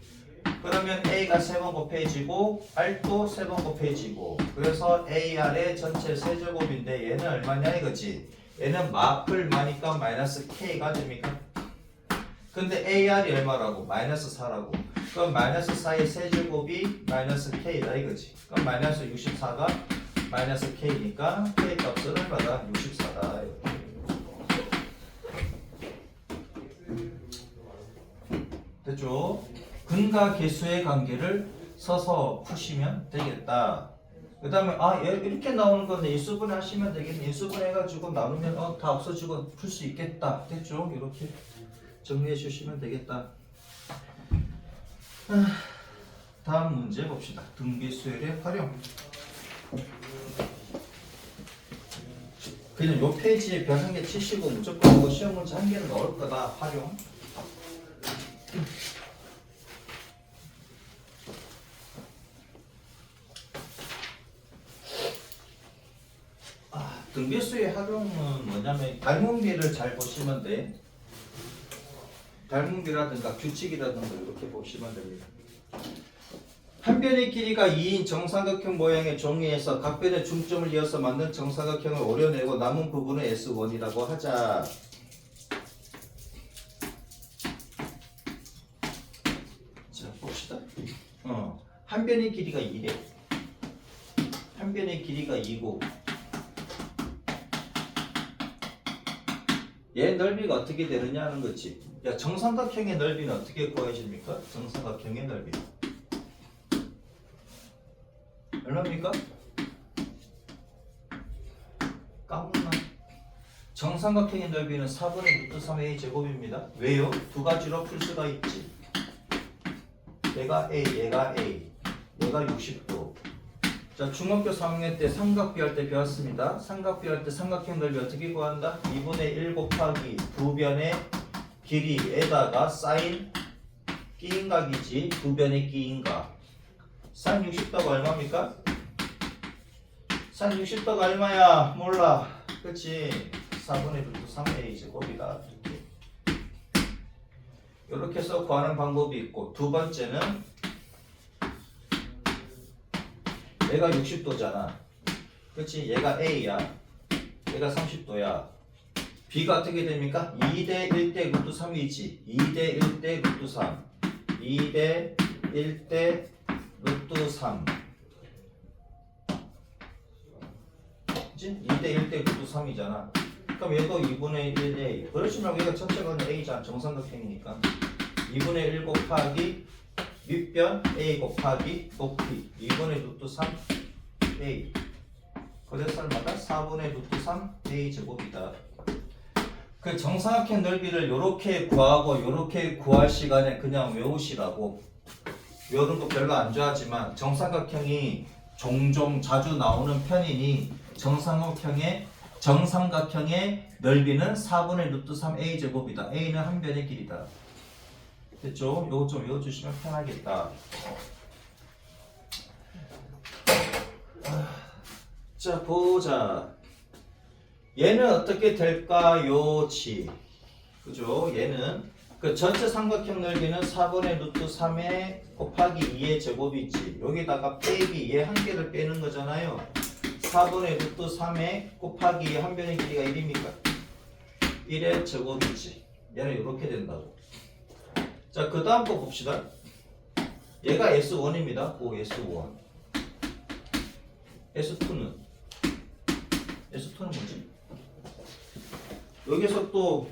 그러면 A가 3번 곱해지고 R도 3번 곱해지고, 그래서 AR의 전체 세제곱인데 얘는 얼마냐 이거지. 얘는 마플 마니까 마이너스 K가 됩니까? 근데 AR이 얼마라고? 마이너스 4라고. 그럼 마이너스 4의 세제곱이 마이너스 K다 이거지. 그럼 마이너스 64가 마이너스 K니까 K 값은 얼마다? 64다. 됐죠? 근과 개수의 관계를 써서 푸시면 되겠다. 그 다음에 얘 이렇게 나오는 건데 인수분해 하시면 되겠네. 인수분해 해가지고 나누면 다 없어지고 풀 수 있겠다. 됐죠? 이렇게 정리해 주시면 되겠다. 다음 문제 봅시다. 등비수열의 활용. 그냥 요 페이지에 별 한 개 치시고 무조건 이거 시험 문제 한 개는 넣을 거다. 활용. 등비수의 활용은 뭐냐면 닮은비를 잘 보시면 돼. 닮은비라든가 규칙이라든가 이렇게 보시면 됩니다. 한 변의 길이가 2인 정사각형 모양의 종이에서 각 변의 중점을 이어서 만든 정사각형을 오려내고 남은 부분을 S1이라고 하자. 자, 봅시다. 한 변의 길이가 2래. 한 변의 길이가 2고 얘 넓이가 어떻게 되느냐 하는 거지. 야, 정삼각형의 넓이는 어떻게 구해집니까? 정삼각형의 넓이 얼마입니까? 까먹나? 정삼각형의 넓이는 4분의 루트 3a 제곱입니다. 왜요? 두 가지로 풀 수가 있지. 얘가 a, 얘가 60도. 자, 중학교 3학년 때 삼각비 할 때 배웠습니다. 삼각비 할 때 삼각형 넓이 어떻게 구한다? 2분의 1 곱하기 두 변의 길이에다가 사인 끼인각이지. 두 변의 끼인각. 사인 60도가 얼마입니까? 사인 60도가 얼마야? 몰라. 그치? 4분의 루트 3a 제곱이다. 이렇게 해서 구하는 방법이 있고, 두 번째는 얘가 60도잖아. 그치? 얘가 a야. 얘가 30도야. b가 어떻게 됩니까? 2대 1대 루트 3이지. 2대 1대 루트 3. 2대 1대 루트 3. 그치? 2대 1대 루트 3이잖아. 그럼 얘도 2분의 1a. 그렇지 말고 얘가 전체가 a잖아. 정삼각형이니까. 2분의 1 곱하기 윗변 a 곱하기 높이 2분의 루트 3a. 거대살마다 4분의 루트 3a 제곱이다. 그 정삼각형 넓이를 이렇게 구하고 이렇게 구할 시간에 그냥 외우시라고. 외우는 거 별로 안 좋아하지만 정삼각형이 종종 자주 나오는 편이니 정삼각형의 넓이는 4분의 루트 3a 제곱이다. a는 한 변의 길이다. 됐죠? 요거 좀 외워주시면 편하겠다. 자, 보자. 얘는 어떻게 될까요? 지. 그죠? 얘는 그 전체 삼각형 넓이는 4분의 루트 3의 곱하기 2의 제곱이지. 여기다가 빼기 얘 한 개를 빼는 거잖아요. 4분의 루트 3의 곱하기 한 변의 길이가 1입니까? 1의 제곱이지. 얘는 이렇게 된다고. 자, 그 다음 거 봅시다. 얘가 S1입니다. 오, S1. S2는 뭐지? 여기서 또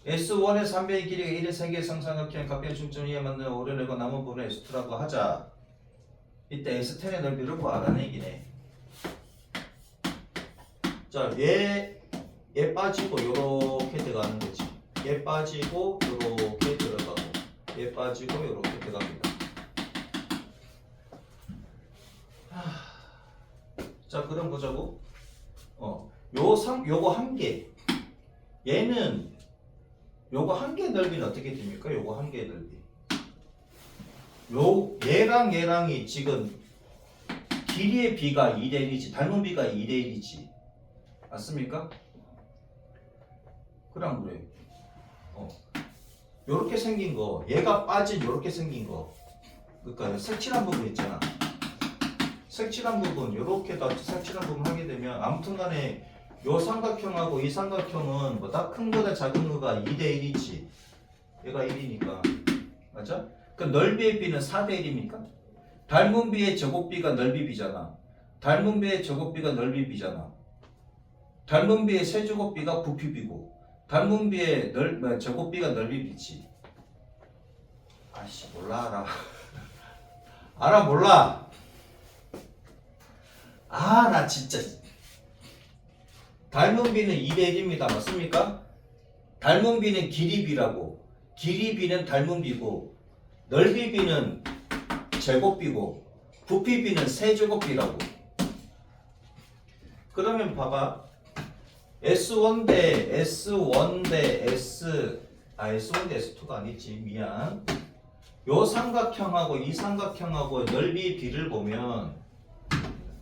S1의 3변의 길이가 1의 3개의 정삼각형 각변 중점 위에 만드는 오려내고 남은 부분을 S2라고 하자. 이때 S10의 넓이를 구하라는 얘기네. 자, 얘 빠지고 요렇게 들어가는 거지. 얘 빠지고 요렇게 들어가고 얘 빠지고 요렇게 들어갑니다. 자, 그럼 보자고. 요거 한 개. 얘는 요거 한 개 넓이는 어떻게 됩니까? 요거 한 개 넓이. 얘랑 얘랑이 지금 길이의 비가 2대 1이지. 닮은 비가 2대 1이지. 맞습니까? 그래 안 그래? 요렇게 생긴 거, 얘가 빠진 요렇게 생긴 거. 그러니까 색칠한 부분 있잖아. 색칠한 부분, 요렇게 다 색칠한 부분 하게 되면 아무튼 간에 요 삼각형하고 이 삼각형은 뭐다 큰 거다 작은 거가 2대 1이지. 얘가 1이니까. 맞아? 그 넓이의 비는 4대 1입니까? 닮은 비의 제곱비가 넓이 비잖아. 닮은 비의 제곱비가 넓이 비잖아. 닮은 비의 세제곱비가 부피 비고 닮은 비의 제곱비가 넓이 비지. 아씨, 몰라. 알아 몰라. 나 진짜. 닮은 비는 2대 1입니다. 맞습니까? 닮은 비는 길이 비라고. 길이 비는 닮은 비고 넓이 비는 제곱 비고 부피 비는 세제곱 비라고. 그러면 봐봐. S1 대 S1 대 S1 대 S2가 아니지. 미안. 요 삼각형하고 이 삼각형하고 넓이 비를 보면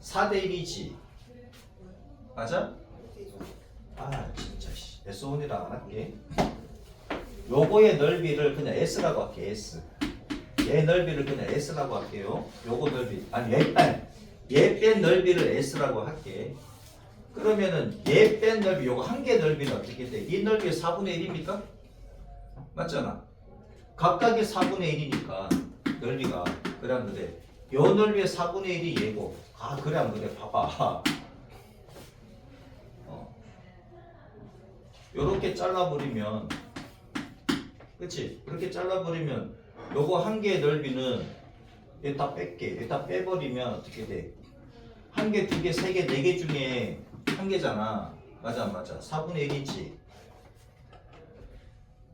4대 1이지. 맞아? 진짜 S1이라 안 할게. 요거의 넓이를 그냥 S라고 할게. S. 얘 넓이를 그냥 S라고 할게요. 요거 넓이. 얘 뺀 넓이를 S라고 할게. 그러면은 얘 뺀 넓이 요거 한 개 넓이는 어떻게 돼? 이 넓이의 4분의 1입니까? 맞잖아. 각각의 4분의 1이니까 넓이가. 그래 안 그래? 요 넓이의 4분의 1이 얘고. 그래 안 그래? 봐봐. 요렇게 잘라버리면, 그치? 이렇게 잘라버리면 요거 한 개의 넓이는 여기다 뺄게. 여기다 빼버리면 어떻게 돼? 한 개, 두 개, 세 개, 네 개 중에 한 개잖아. 맞아 안 맞아? 4분의 1이지.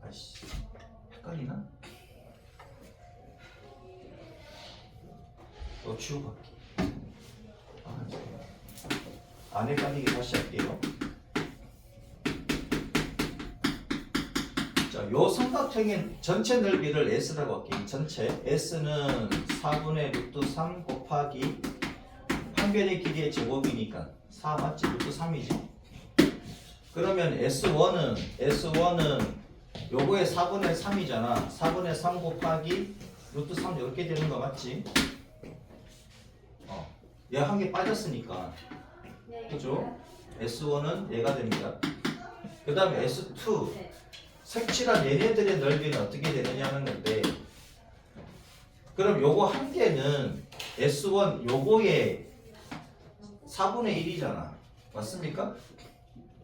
아이씨 헷갈리나? 지우고 갈게. 안 헷갈리게 다시 할게요. 자, 요 삼각형의 전체 넓이를 S라고 할게요. 전체 S는 4분의 루트 3 곱하기 한변의 길이의 제곱이니까 4 맞지? 루트 3이지. 그러면 S1은 요거의 4분의 3이잖아. 4분의 3 곱하기 루트 3 이렇게 되는 거 맞지? 얘 한 개 빠졌으니까. 그죠? S1은 얘가 됩니다. 그 다음에 S2 색칠한 얘네들의 넓이는 어떻게 되느냐는 건데, 그럼 요거 한 개는 S1 요거의 4분의 1이잖아. 맞습니까?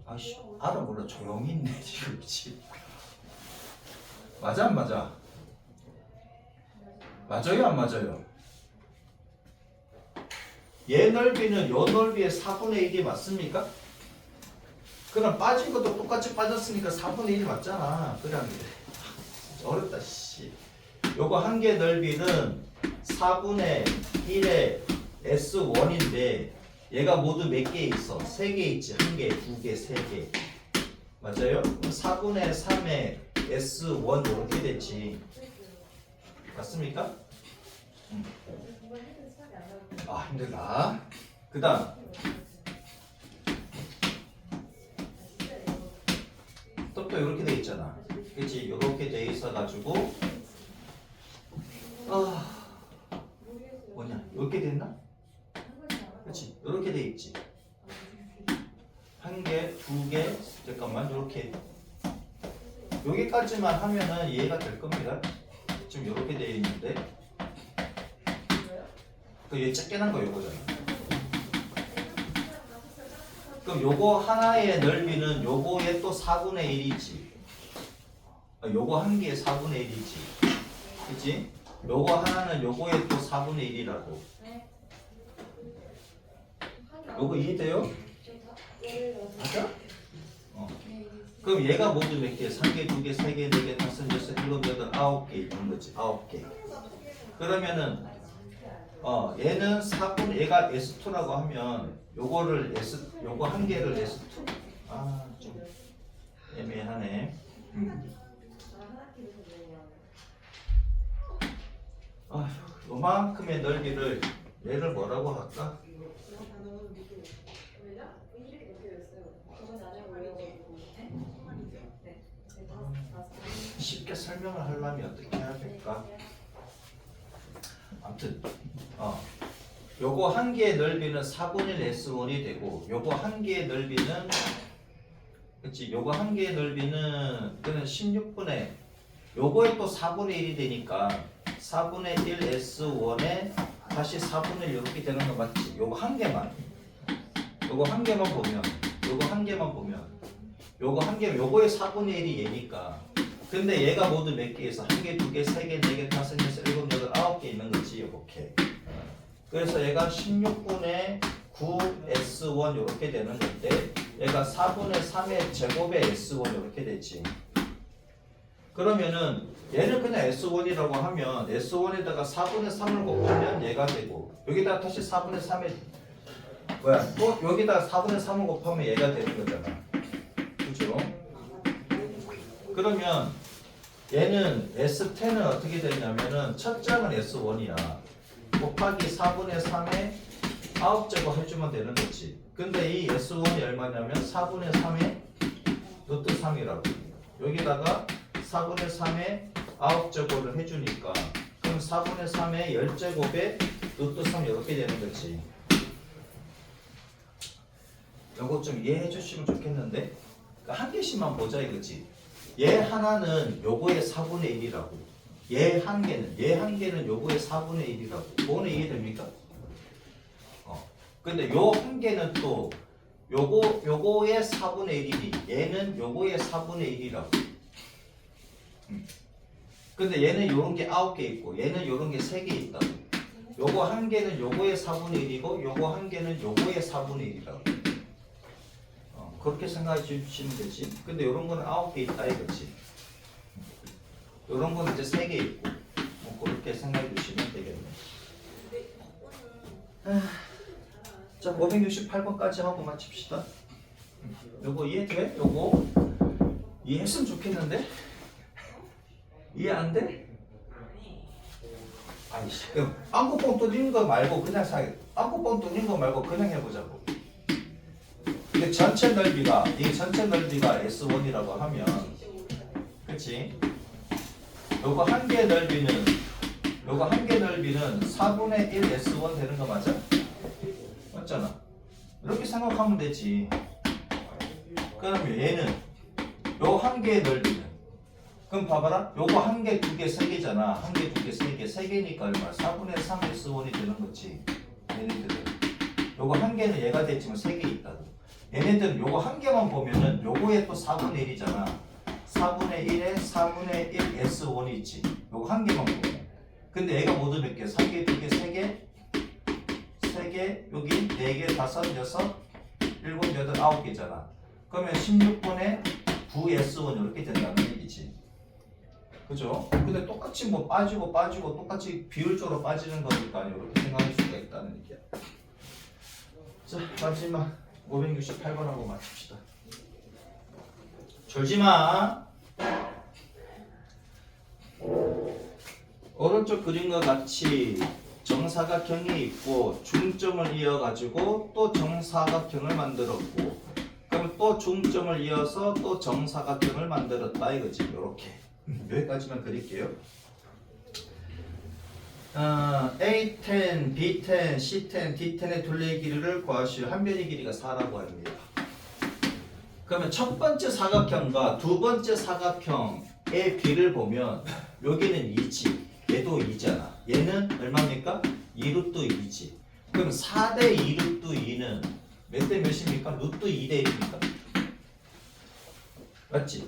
아씨 알아 몰라 조용히 있네 지금. 맞아 안 맞아? 맞아요 안 맞아요? 얘 넓이는 요 넓이의 4분의 1이 맞습니까? 그럼 빠진 것도 똑같이 빠졌으니까 4분의 1이 맞잖아. 그래 안 그래? 어렵다 씨. 요거 한 개 넓이는 4분의 1의 S1인데 얘가 모두 몇 개 있어? 3개 있지. 1개, 2개, 3개. 맞아요? 4분의 3의 S1 이렇게 됐지. 맞습니까? 힘들다. 그 다음 또 이렇게 돼 있잖아. 그치? 이렇게 돼 있어 가지고 뭐냐? 이렇게 됐나? 그치? 이렇게 돼 있지. 한 개, 두 개, 잠깐만 이렇게 여기까지만 하면은 이해가 될 겁니다. 지금 이렇게 돼 있는데 얘 작게 난 거 요거잖아. 그럼 요거 하나의 넓이는 요거의 또 4분의 1이지. 요거 한 개의 4분의 1이지. 그치? 요거 하나는 요거의 또 4분의 1이라고. 요거 이해돼요? 맞아? 그럼 얘가 모두 몇 개? 3개, 2개, 3개, 4개, 5, 6, 7, 8, 9개 있는 거지. 9개. 그러면은 얘는 4분 얘가 S2라고 하면 요거를 요거 한 개를 S2. 좀 애매하네. 요만큼의 넓이를 얘를 뭐라고 할까? 쉽게 설명을 하려면 어떻게 해야 될까? 아무튼 요거 한 개의 넓이는 4분의 1 S1이 되고 요거 한 개의 넓이는 그치? 요거 한 개의 넓이는 그는 16분의 요거에 또 4분의 1이 되니까 4분의 1 S1에 다시 4분의 1 이렇게 되는 거 맞지? 요거 한 개만 보면 요거의 4분의 1이 얘니까. 근데 얘가 모두 몇 개 있어? 한 개, 두 개, 세 개, 네 개, 다섯, 여섯, 일곱, 여덟, 9개 있는 거지. 이렇게. 그래서 얘가 16분의 9 S1 이렇게 되는 건데 얘가 4분의 3의 제곱의 S1 이렇게 되지. 그러면은 얘는 그냥 S1이라고 하면 S1에다가 4분의 3을 곱하면 얘가 되고 여기다 다시 4분의 3에 또 여기다 4분의 3을 곱하면 얘가 되는 거잖아. 그죠? 그러면 얘는 S10은 어떻게 되냐면은 첫 장은 S1이야. 곱하기 4분의 3에 9제곱 해주면 되는 거지. 근데 이 S1이 얼마냐면 4분의 3에 루트 3이라고. 여기다가 4분의 3에 9제곱을 해주니까 그럼 4분의 3에 10제곱에 루트 3 이렇게 되는 거지. 요거 좀 이해해 주시면 좋겠는데 한 개씩만 보자 이거지. 얘 하나는 요거의 4분의 1이라고. 얘 한 개는 요거의 4분의 1이라고. 그거는 이해됩니까? 근데 요 한 개는 또 요거의 4분의 1이니 얘는 요거의 4분의 1이라고. 근데 얘는 요런 게 9개 있고 얘는 요런 게 3개 있다고. 요거 한 개는 요거의 4분의 1이고 요거 한 개는 요거의 4분의 1이라고. 그렇게 생각해 주시면 되지. 근데 이런 거는 9개 있다 이거지. 이런 거는 이제 3개 있고 뭐 그렇게 생각해 주시면 되겠네. 자, 568번까지 하고 마칩시다. 요거 이해돼? 요거 이해했으면 좋겠는데? 이해 안 돼? 아이씨, 그럼 안구뽕 뚫린 거 말고 그냥 안구뽕 뚫린 거 말고 그냥 해보자고. 근데 전체 넓이가 이 전체 넓이가 S1이라고 하면, 그렇지? 요거 한 개 넓이는 4분의 1 S1 되는 거 맞아? 맞잖아. 이렇게 생각하면 되지. 그러면 얘는 요 한 개의 넓이는, 그럼 봐봐라. 요거 한 개, 두 개, 세 개잖아. 한 개, 두 개, 세 개. 세 개니까 얼마? 4분의 3 S1이 되는 거지. 얘네들은. 요거 한 개는 얘가 됐지만 세 개 있다고. 얘네들은 요거 한 개만 보면은 요거에 또 4분의 1이잖아. 4분의 1에 4분의 1 S1이 있지. 요거 한 개만 보면. 근데 얘가 모두 몇 개? 3개, 2개, 3개, 3개, 여기 4개, 5, 6, 7, 8, 9개잖아. 그러면 16분의 9S1 이렇게 된다는 얘기지. 그죠? 근데 똑같이 뭐 빠지고 똑같이 비율적으로 빠지는 거니까 이렇게 생각할 수가 있다는 얘기야. 자, 마지막 568번하고 맞춥시다. 졸지마. 오른쪽 그림과 같이 정사각형이 있고 중점을 이어가지고 또 정사각형을 만들었고, 그럼 또 중점을 이어서 또 정사각형을 만들었다 이거지. 이렇게 여기까지만 그릴게요. A10, B10, C10, D10의 둘레의 길이를 구하시오. 한 변의 길이가 4라고 합니다. 그러면 첫 번째 사각형과 두 번째 사각형의 비를 보면 여기는 2지. 얘도 2잖아. 얘는 얼마입니까? 2루트 2지. 그럼 4대 2루트 2는 몇 대 몇입니까? 루트 2대 1입니까? 맞지?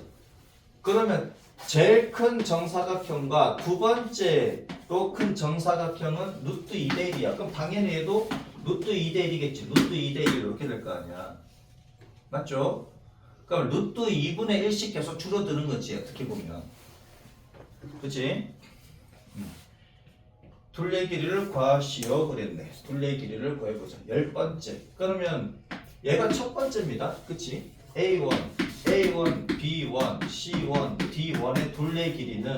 그러면 제일 큰 정사각형과 두 번째로 큰 정사각형은 루트 2대 1이야. 그럼 당연히 얘도 루트 2대 1이겠지. 루트 2대 1 이렇게 될 거 아니야. 맞죠? 그럼 루트 2분의 1씩 계속 줄어드는 거지. 어떻게 보면. 그치? 둘레 길이를 구하시오 그랬네. 둘레 길이를 구해보자. 10번째. 그러면 얘가 첫 번째입니다. 그치? A1, B1, C1, D1의 둘레 길이는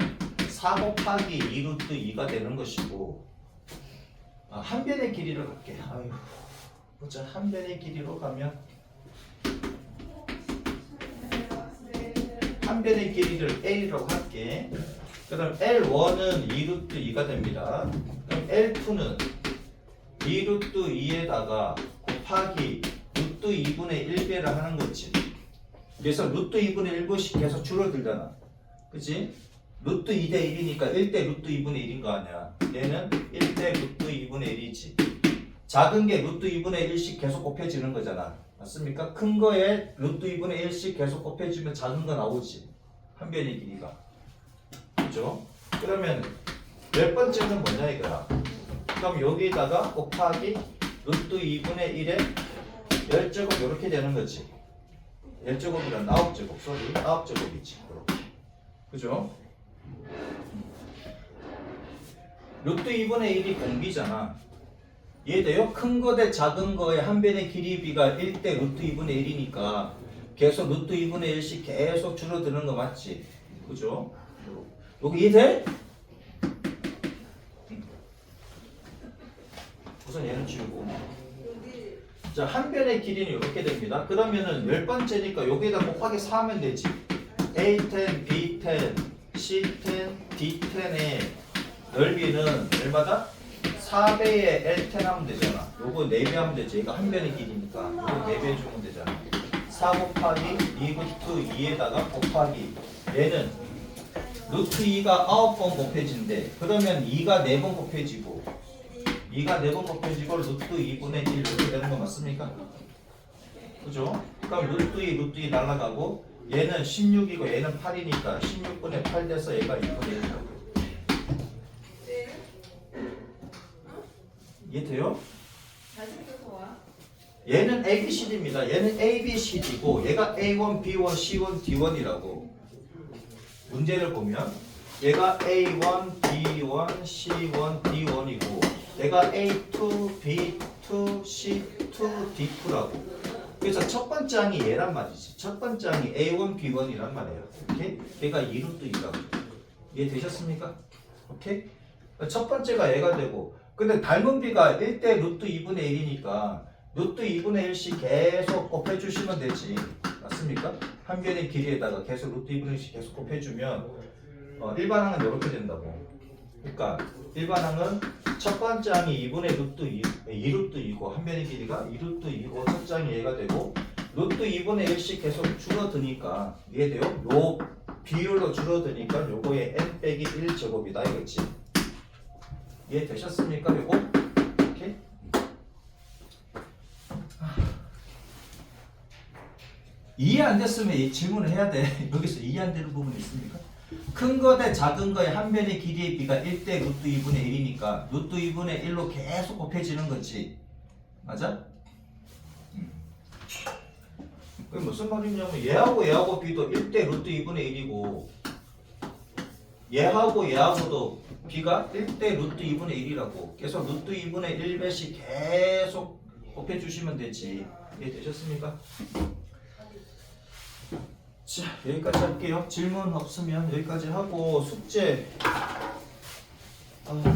4 곱하기 2루트 2가 되는 것이고, 한 변의 길이를 갈게. 아유, 보자. 한 변의 길이로 가면 한 변의 길이를 A라고 할게. 그럼 L1은 2루트 2가 됩니다. 그럼 L2는 2루트 2에다가 곱하기 루트 2분의 1배를 하는 거지. 그래서 루트 2분의 1씩 계속 줄어들잖아. 그치? 루트 2대 1이니까 1대 루트 2분의 1인 거 아니야. 얘는 1대 루트 2분의 1이지. 작은 게 루트 2분의 1씩 계속 곱해지는 거잖아. 맞습니까? 큰 거에 루트 2분의 1씩 계속 곱해지면 작은 거 나오지. 한 변의 길이가. 그죠? 그러면 몇 번째는 뭐냐 이거야. 그럼 여기다가 곱하기 루트 2분의 1에 10제곱 이렇게 되는 거지. 10제곱이란 9제곱, 소리 9제곱이지. 이렇게. 그죠? 루트 2분의 1이 공비잖아. 이해돼요? 큰 거 대 작은 거의 한 변의 길이 비가 1대 루트 2분의 1이니까 계속 루트 2분의 1씩 계속 줄어드는 거 맞지? 그죠? 여기 이해돼? 우선 얘는 지우고. 자, 한 변의 길이는 이렇게 됩니다. 그러면은 10번째니까 여기에다 곱하기 4 하면 되지. A10, B10, C10, D10의 넓이는 얼마다? 4배의 L10 하면 되잖아. 요거 4배 하면 되지. 얘가 한 변의 길이니까 요거 4배 주면 되잖아. 4 곱하기 2루트 2에다가 곱하기 얘는 루트 2가 9번 곱해진대. 그러면 2가 4번 곱해지고 2가 4번 곱해지고 루트 2분의 1 이렇게 되는 거 맞습니까? 그죠? 그럼 루트 2 날아가고 얘는 16이고 얘는 8이니까 16분의 8 돼서 얘가 2분의 1이라고. 이해돼요? 잘생겨서 와. 얘는 ABCD입니다. 얘는 ABCD고 얘가 A1, B1, C1, D1이라고. 문제를 보면 얘가 A1, B1, C1, D1이고 얘가 A2, B2, C2, D2라고. 그래서 첫 번째 항이 얘란 말이지. 첫 번째 항이 A1, B1이란 말이에요. 오케이? 걔가 2루트 2라고. 이해되셨습니까? 오케이? 첫 번째가 얘가 되고 근데 닮은 비가 1대 루트 2분의 1이니까 루트 2분의 1씩 계속 곱해주시면 되지. 맞습니까? 한 변의 길이에다가 계속 루트 2분의 1씩 계속 곱해주면 일반항은 이렇게 된다고. 그러니까 일반항은 첫 번째 항이 2분의 루트 2루트 2고 한 변의 길이가 2루트 2고 첫 항이 얘가 되고 루트 2분의 1씩 계속 줄어드니까 이해돼요? 요 비율로 줄어드니까 요거의 n 빼기 1 제곱이다 이거지. 이해되셨습니까? 요거? 오케이? 이해 안 됐으면 이 질문을 해야 돼. 여기서 이해 안 되는 부분이 있습니까? 큰 거 대 작은 거의 한 변의 길이의 비가 1대 루트 2분의 1이니까 루트 2분의 1로 계속 곱해지는 거지. 맞아? 그게 무슨 말이냐면 얘하고 b도 1대 루트 2분의 1이고 얘하고도 b가 1대 루트 2분의 1이라고. 그래서 루트 2분의 1배씩 계속 곱해주시면 되지. 이해되셨습니까? 자, 여기까지 할게요. 질문 없으면 여기까지 하고 숙제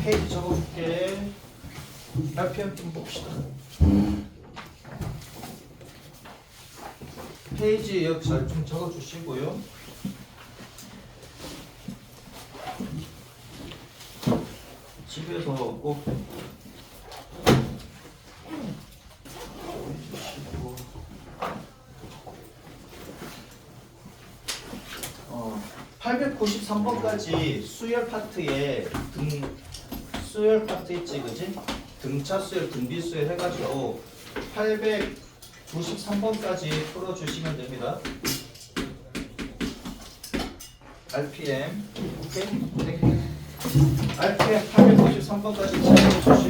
페이지 적어줄게. RPM 좀 봅시다. 페이지 역 잘 좀 적어주시고요. 집에서 꼭 해주시고 893번까지 수열 파트에 수열 파트 있지 그지? 등차 수열, 등비 수열 해가지고 893번까지 풀어주시면 됩니다. RPM 오케이? RPM 893번까지 찾아주시고